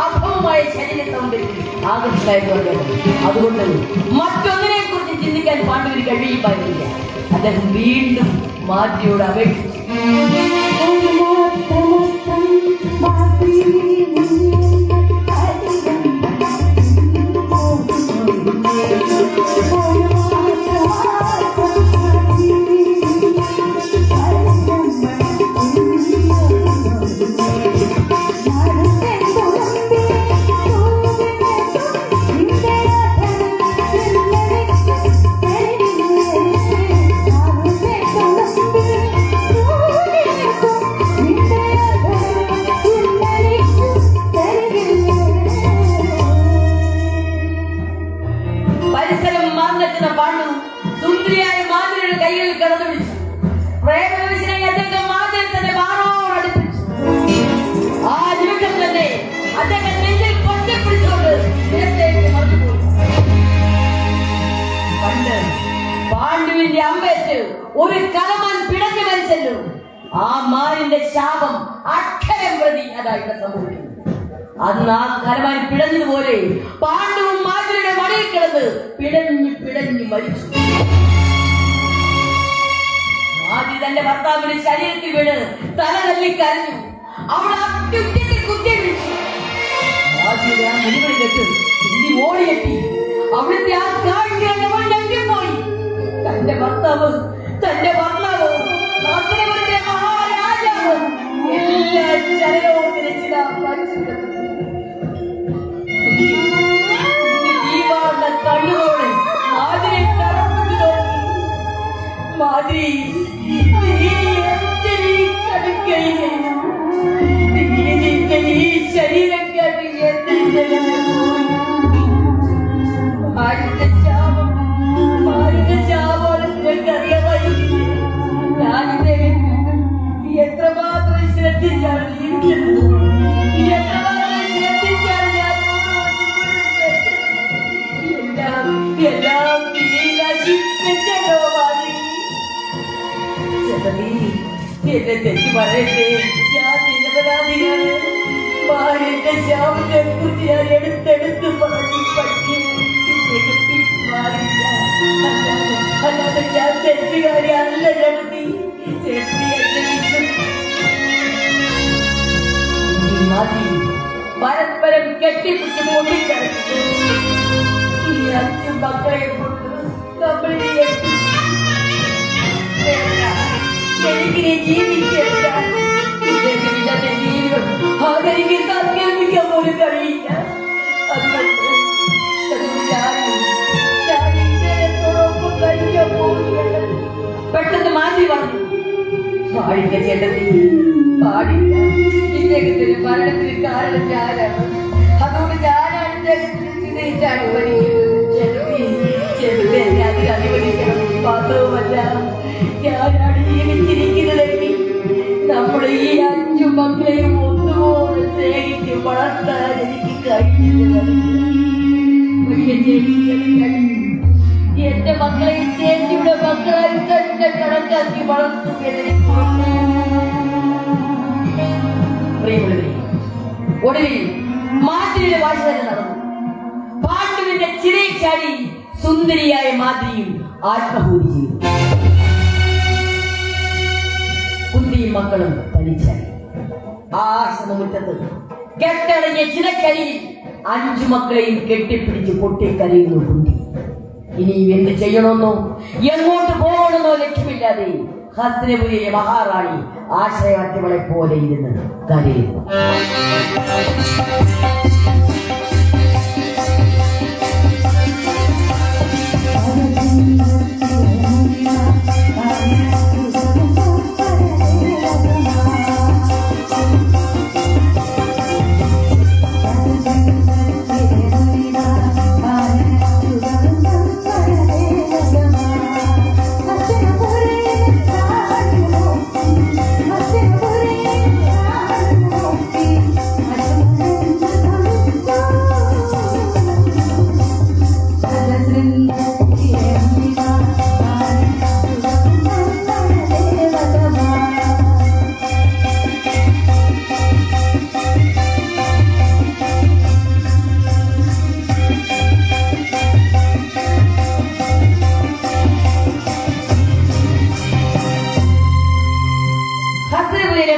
അഭവമായ ശരീര സൗന്ദര്യത്തിൽ ആകർഷകമായിരുന്നു അദ്ദേഹം. അതുകൊണ്ട് മറ്റൊന്നിനെ കുറിച്ച് ചിന്തിക്കാൻ പാണ്ഡുവിന് കഴിയുമായിരുന്നില്ല. അദ്ദേഹം വീണ്ടും മാതിരിയോട് അപേക്ഷിച്ചു. ഒരു കലമാൻ പിടഞ്ഞു മരിച്ചല്ലോ. ആ മാനിന്റെ ശാപം അക്ഷരം പ്രതി അതായിട്ട് സംഭവിക്കുന്നു. അന്ന് ആ കലമാൻ പിടഞ്ഞതുപോലെ പാണ്ഡവും മാതിരിയുടെ മടിയിൽ കിടന്ന് പിടഞ്ഞു മരിച്ചു. മാതി തന്റെ ഭർത്താവിന്റെ ശരീരത്തിൽ വീണ് തല തല്ലി കരഞ്ഞു. അവൾ അത്യുച്ചത്തിൽ കുത്തി വിളിച്ചു. മാതിയുടെ ആ മുടികളിൽ കേട്ട് കുന്തി ഓടിയെത്തി. അവിടുത്തെ ആ കാഴ്ച അവൾ ഞെട്ടിപ്പോയി. തന്റെ ഭർത്താവ് മഹാരാജാവ് എല്ലാ ജനലോകത്തിലെ ചില കണ്ണുകളോടെ മാതിരി മാതിരി ശരീരം എത്രമാത്രം ശ്രദ്ധിച്ചാണ് ജീവിക്കുന്നത്. എല്ലാം എന്നെ തെറ്റി പറയട്ടെ, ഞാൻ നിരപരാധിയാണ്. മാറിന്റെ ശാപത്തെ കുറിച്ച് ഞാൻ എടുത്തെടുത്ത് പറഞ്ഞു മാറില്ല. അല്ലാതെ ഞാൻ തെറ്റുകാരി അല്ല. ജഗതി പരസ്പരം കെട്ടിപ്പിടിച്ച് പൊട്ടിച്ചടക്കി ഈ 5 മക്കളെ കൊണ്ട് നമ്മൾ എനിക്കിനെ ജീവിക്കേണ്ട ഇദ്ദേഹത്തിന്റെ ജീവിതം അതെനിക്ക് സങ്കല്പിക്കാൻ പോലും കഴിയില്ല. ഇദ്ദേഹത്തോടൊപ്പം കഴിക്കാൻ പോവുകയാണ്. പെട്ടെന്ന് മാറ്റി പറഞ്ഞു, പാടില്ല ചേട്ടത്തി, പാടില്ല. ഇദ്ദേഹത്തിന്റെ മരണത്തിന് കാരണം ഞാനാണ്. അതുകൊണ്ട് ഞാനാണ് ഇദ്ദേഹത്തിന് ചിതയിച്ചാണ് അനുവദിക്കണം. മാത്രവുമല്ല, ഞാനാണ് ജീവിച്ചിരിക്കുന്നതെങ്കിൽ നമ്മുടെ ഈ 5 മക്കളെയും ഒന്നുപോലെ സ്നേഹിച്ച് വളർത്താൻ എനിക്ക് കഴിയുന്നത്. എന്റെ മക്കളെ ചേച്ചിയുടെ മക്കളായി തന്നെ കണക്കാക്കി വളർത്തുകയെന്ന് ഒടുവിൽ മാതിരിയുടെ വാശി തന്നെ നടന്നു. പാണ്ഡുവിന്റെ ചിരയിൽ ചാടി സുന്ദരിയായ മാതിരിയും ആത്മഹൂതി ചെയ്തു. കുന്തിയും മക്കളും തനിച്ചായി. ആ ആശ്രമമുറ്റത്ത് കെട്ടടങ്ങിയ ചിരക്കരിയിൽ 5 മക്കളെയും കെട്ടിപ്പിടിച്ച് പൊട്ടിക്കരയുന്നു കുന്തി. ഇനിയും എന്ത് ചെയ്യണമെന്നോ എങ്ങോട്ട് പോകണമെന്നോ ലക്ഷ്യമില്ലാതെ ഹസ്തിനപുരിയിലെ മഹാറാണി ആശ്രയാർത്ഥികളെ പോലെ ഇരുന്ന് കരയുന്നു.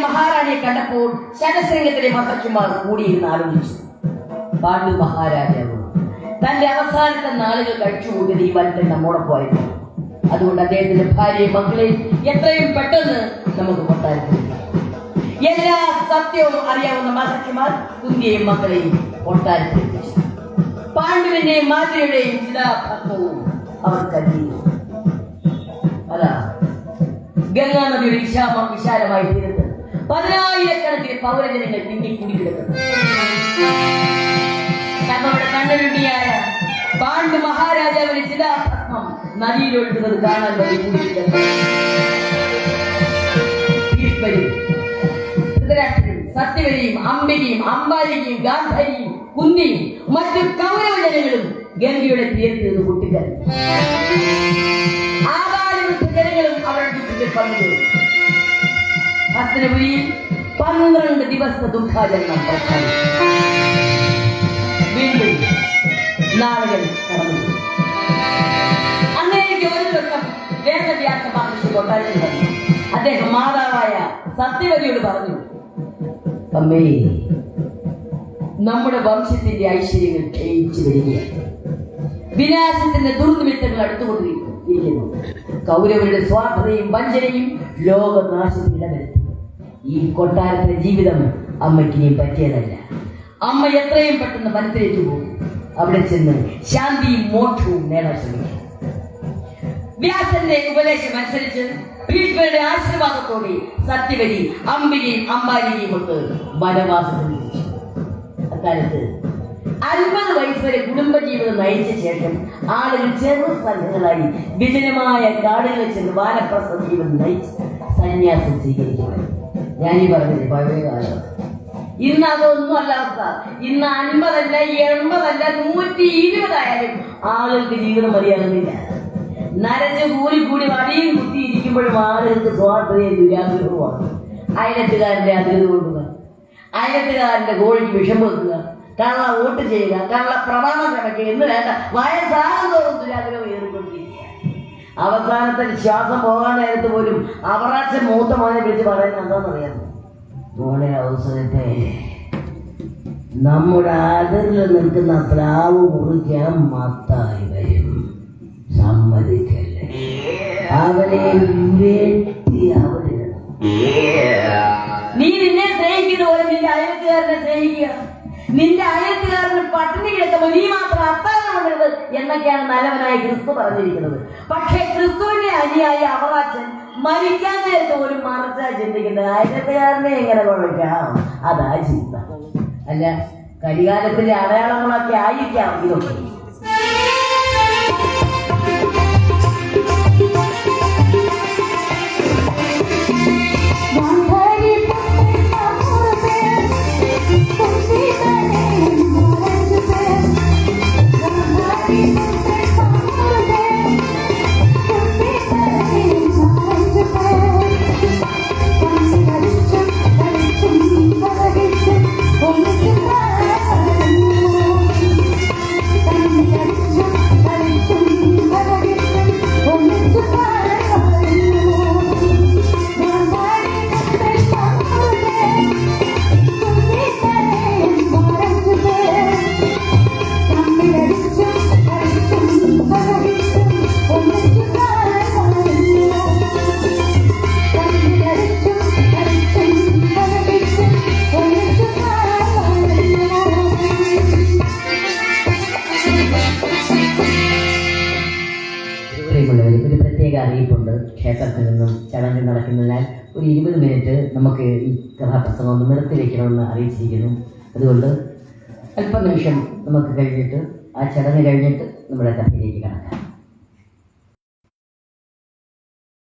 മഹാറാണിയെ കണ്ടപ്പോൾ ശതശൃംഗത്തിലെ മഹർഷിമാർ കൂടിയിരുന്ന് ആലോചിച്ചു. പാണ്ഡു മഹാരാജാവ് തന്റെ അവസാനത്തെ നാളുകൾ കഴിച്ചുകൂട്ടിയത് ഈ വനത്തിൽ നമ്മോടൊപ്പമായിരുന്നു. അതുകൊണ്ട് അദ്ദേഹത്തിന്റെ ഭാര്യയും മക്കളെയും എത്രയും പെട്ടെന്ന് നമുക്ക് കൊട്ടാരത്തിൽ എല്ലാ സത്യവും അറിയാവുന്ന മഹർഷിമാർ കുന്തിയെയും മക്കളെയും കൊട്ടാരത്തിൽ പാണ്ഡുവിന്റെയും മാതിരിയുടെയും ചിതാഭസ്മവും അവർ കരുതിയിരുന്നു. അതാ ഗംഗാനദിയുടെ വിശാലമായി തീരത്ത് 10,000-കണക്കിന് പൗരജനങ്ങൾ തിങ്ങിക്കൂടി കിടക്കുന്നു. തങ്ങളുടെ കണ്ണുരുണ്ടിയായ പാണ്ഡു മഹാരാജാവിന്റെ ചിതാഭസ്മം നദിയിലൊഴുകുന്നത് കാണാൻ വേണ്ടി കൂടിയിരിക്കുന്നു. സത്യവതിയും അംബികയും അംബാലികയും ഗാന്ധാരിയും കുന്തിയും മറ്റു കൗരവ ജനങ്ങളും ഗംഗയുടെ തീരത്ത് നിന്ന് പൊട്ടിക്കരഞ്ഞു. ആകാശ ജനങ്ങളും അവരുടെ പറഞ്ഞത്. ഹസ്തനപുരിയിൽ 12 ദിവസത്തെ ദുഃഖാചരണം പ്രഖ്യാപിച്ചു. വീണ്ടും നാളുകൾ കടന്നു. അങ്ങനെയൊക്കെ ഒരു ദിവസം വേദവ്യാസ മഹർഷി കൊട്ടാരത്തിൽ വന്നു. അദ്ദേഹം മാതാവായ സത്യവതിയോട് പറഞ്ഞു, അമ്മേ, നമ്മുടെ വംശത്തിന്റെ ഐശ്വര്യങ്ങൾ ക്ഷയിച്ചു വരികയാണ്. വിനാശത്തിന്റെ ദുർനിമിത്തങ്ങൾ അടുത്തുകൊണ്ടിരിക്കുന്നു. കൗരവരുടെ സ്വാർത്ഥതയും വഞ്ചനയും ലോകനാശത്തിന് ഇടവരുത്തി. ഈ കൊട്ടാരത്തിലെ ജീവിതം അമ്മയ്ക്ക് ഇനിയും പറ്റിയതല്ല. അമ്മ എത്രയും പെട്ടെന്ന് വനത്തിലേക്ക് പോകും. അവിടെ ചെന്ന് ശാന്തിയും മോക്ഷവും നേടാൻ ശ്രമിക്കും. വ്യാസന്റെ ഉപദേശം അനുസരിച്ച് ഭീഷ്മരുടെ ആശീർവാദത്തോടെ സത്യവതി അമ്പിനെയും അമ്പാലിനെയും കൊണ്ട് വനവാസത്തിൽ വെച്ചു. അക്കാലത്ത് 50 വയസ്സ് വരെ കുടുംബജീവിതം നയിച്ച ശേഷം ആളുകൾ ചെറു സംഘങ്ങളായി വിജനമായ കാടുകളിൽ ചെന്ന് വാനപ്രസ്ഥ ജീവിതം നയിച്ച് സന്യാസം സ്വീകരിക്കുകയാണ്. ഞാനീ പറഞ്ഞത് പഴയ കാലം. ഇന്ന് അതൊന്നും അല്ല അവസ്ഥ. ഇന്ന് 50 അല്ല, 80 അല്ല, 120 ആയാലും ആളുകൾക്ക് ജീവിതം മതിയാകുന്നില്ല. നരഞ്ഞ് കൂടി വടിയും കുത്തിയിരിക്കുമ്പോഴും ആളുകൾക്ക് സ്വാർത്ഥതയും ദുരാഗ്രഹവുമാണ്. അയലത്തുകാരന്റെ അതിര് കൊടുക്കുക, അയലത്തുകാരന്റെ കോഴിക്ക് വിഷം വെക്കുക, കള്ള വോട്ട് ചെയ്യുക, കള്ള പ്രമാണം കിടക്കുക എന്ന് വേണ്ട വയസ്സാകുന്നതോറും ദുരാഗ്രഹം ഏറിക്കൊണ്ടിരിക്കുക. അവസാനത്തെ ശ്വാസം പോകാൻ നേരത്ത് പോലും അവറാച്ച മൂത്ത മോനെ വിളിച്ച് പറയുന്നത് എന്താണെന്നറിയാമോ? മോനെ അവസരത്തെ നമ്മുടെ അതിരിൽ നിൽക്കുന്ന പ്ലാവ് മുറിക്കാൻ മത്തായി വരും, സമ്മതിക്കല്ലേ? അവനെ വെട്ടി അവരിടണം. നീ നിന്നെ സ്നേഹിക്കുന്ന പോലെ നിന്റെ അയൽക്കാരനെ സ്നേഹിക്കുക. നിന്റെ അയൽക്കാരന് പട്ടിണി കിടക്കുമ്പോൾ നീ മാത്രം അത്താഴം കൊണ്ടത് എന്നൊക്കെയാണ് നല്ലവനായ ക്രിസ്തു പറഞ്ഞിരിക്കുന്നത്. പക്ഷേ ക്രിസ്തുവിന്റെ അനുയായി അവറാച്ചൻ മരിക്കാൻ നേരത്തെ പോലും മറച്ചാ ചിന്തിക്കുന്നത് അയൽക്കാരനെ എങ്ങനെ കൊള്ളിക്കാം. അതാ ചിന്ത. അല്ല, കരികാലത്തിന്റെ അടയാളങ്ങളൊക്കെ ആയിരിക്കാം ഇതൊക്കെ. ഒരു പ്രത്യേക അറിയിപ്പുണ്ട്. ക്ഷേത്രത്തിൽ നിന്നും ചടങ്ങ് നടക്കുന്നതിനാൽ ഒരു 20 മിനിറ്റ് നമുക്ക് ഈ കഥാപ്രസംഗം ഒന്ന് നിർത്തി വയ്ക്കണമെന്ന് അറിയിച്ചിരിക്കുന്നു. അതുകൊണ്ട് അല്പനിമിഷം നമുക്ക് കഴിഞ്ഞിട്ട് ആ ചടങ്ങ് കഴിഞ്ഞിട്ട് നമ്മുടെ കഥയിലേക്ക് കടക്കാം.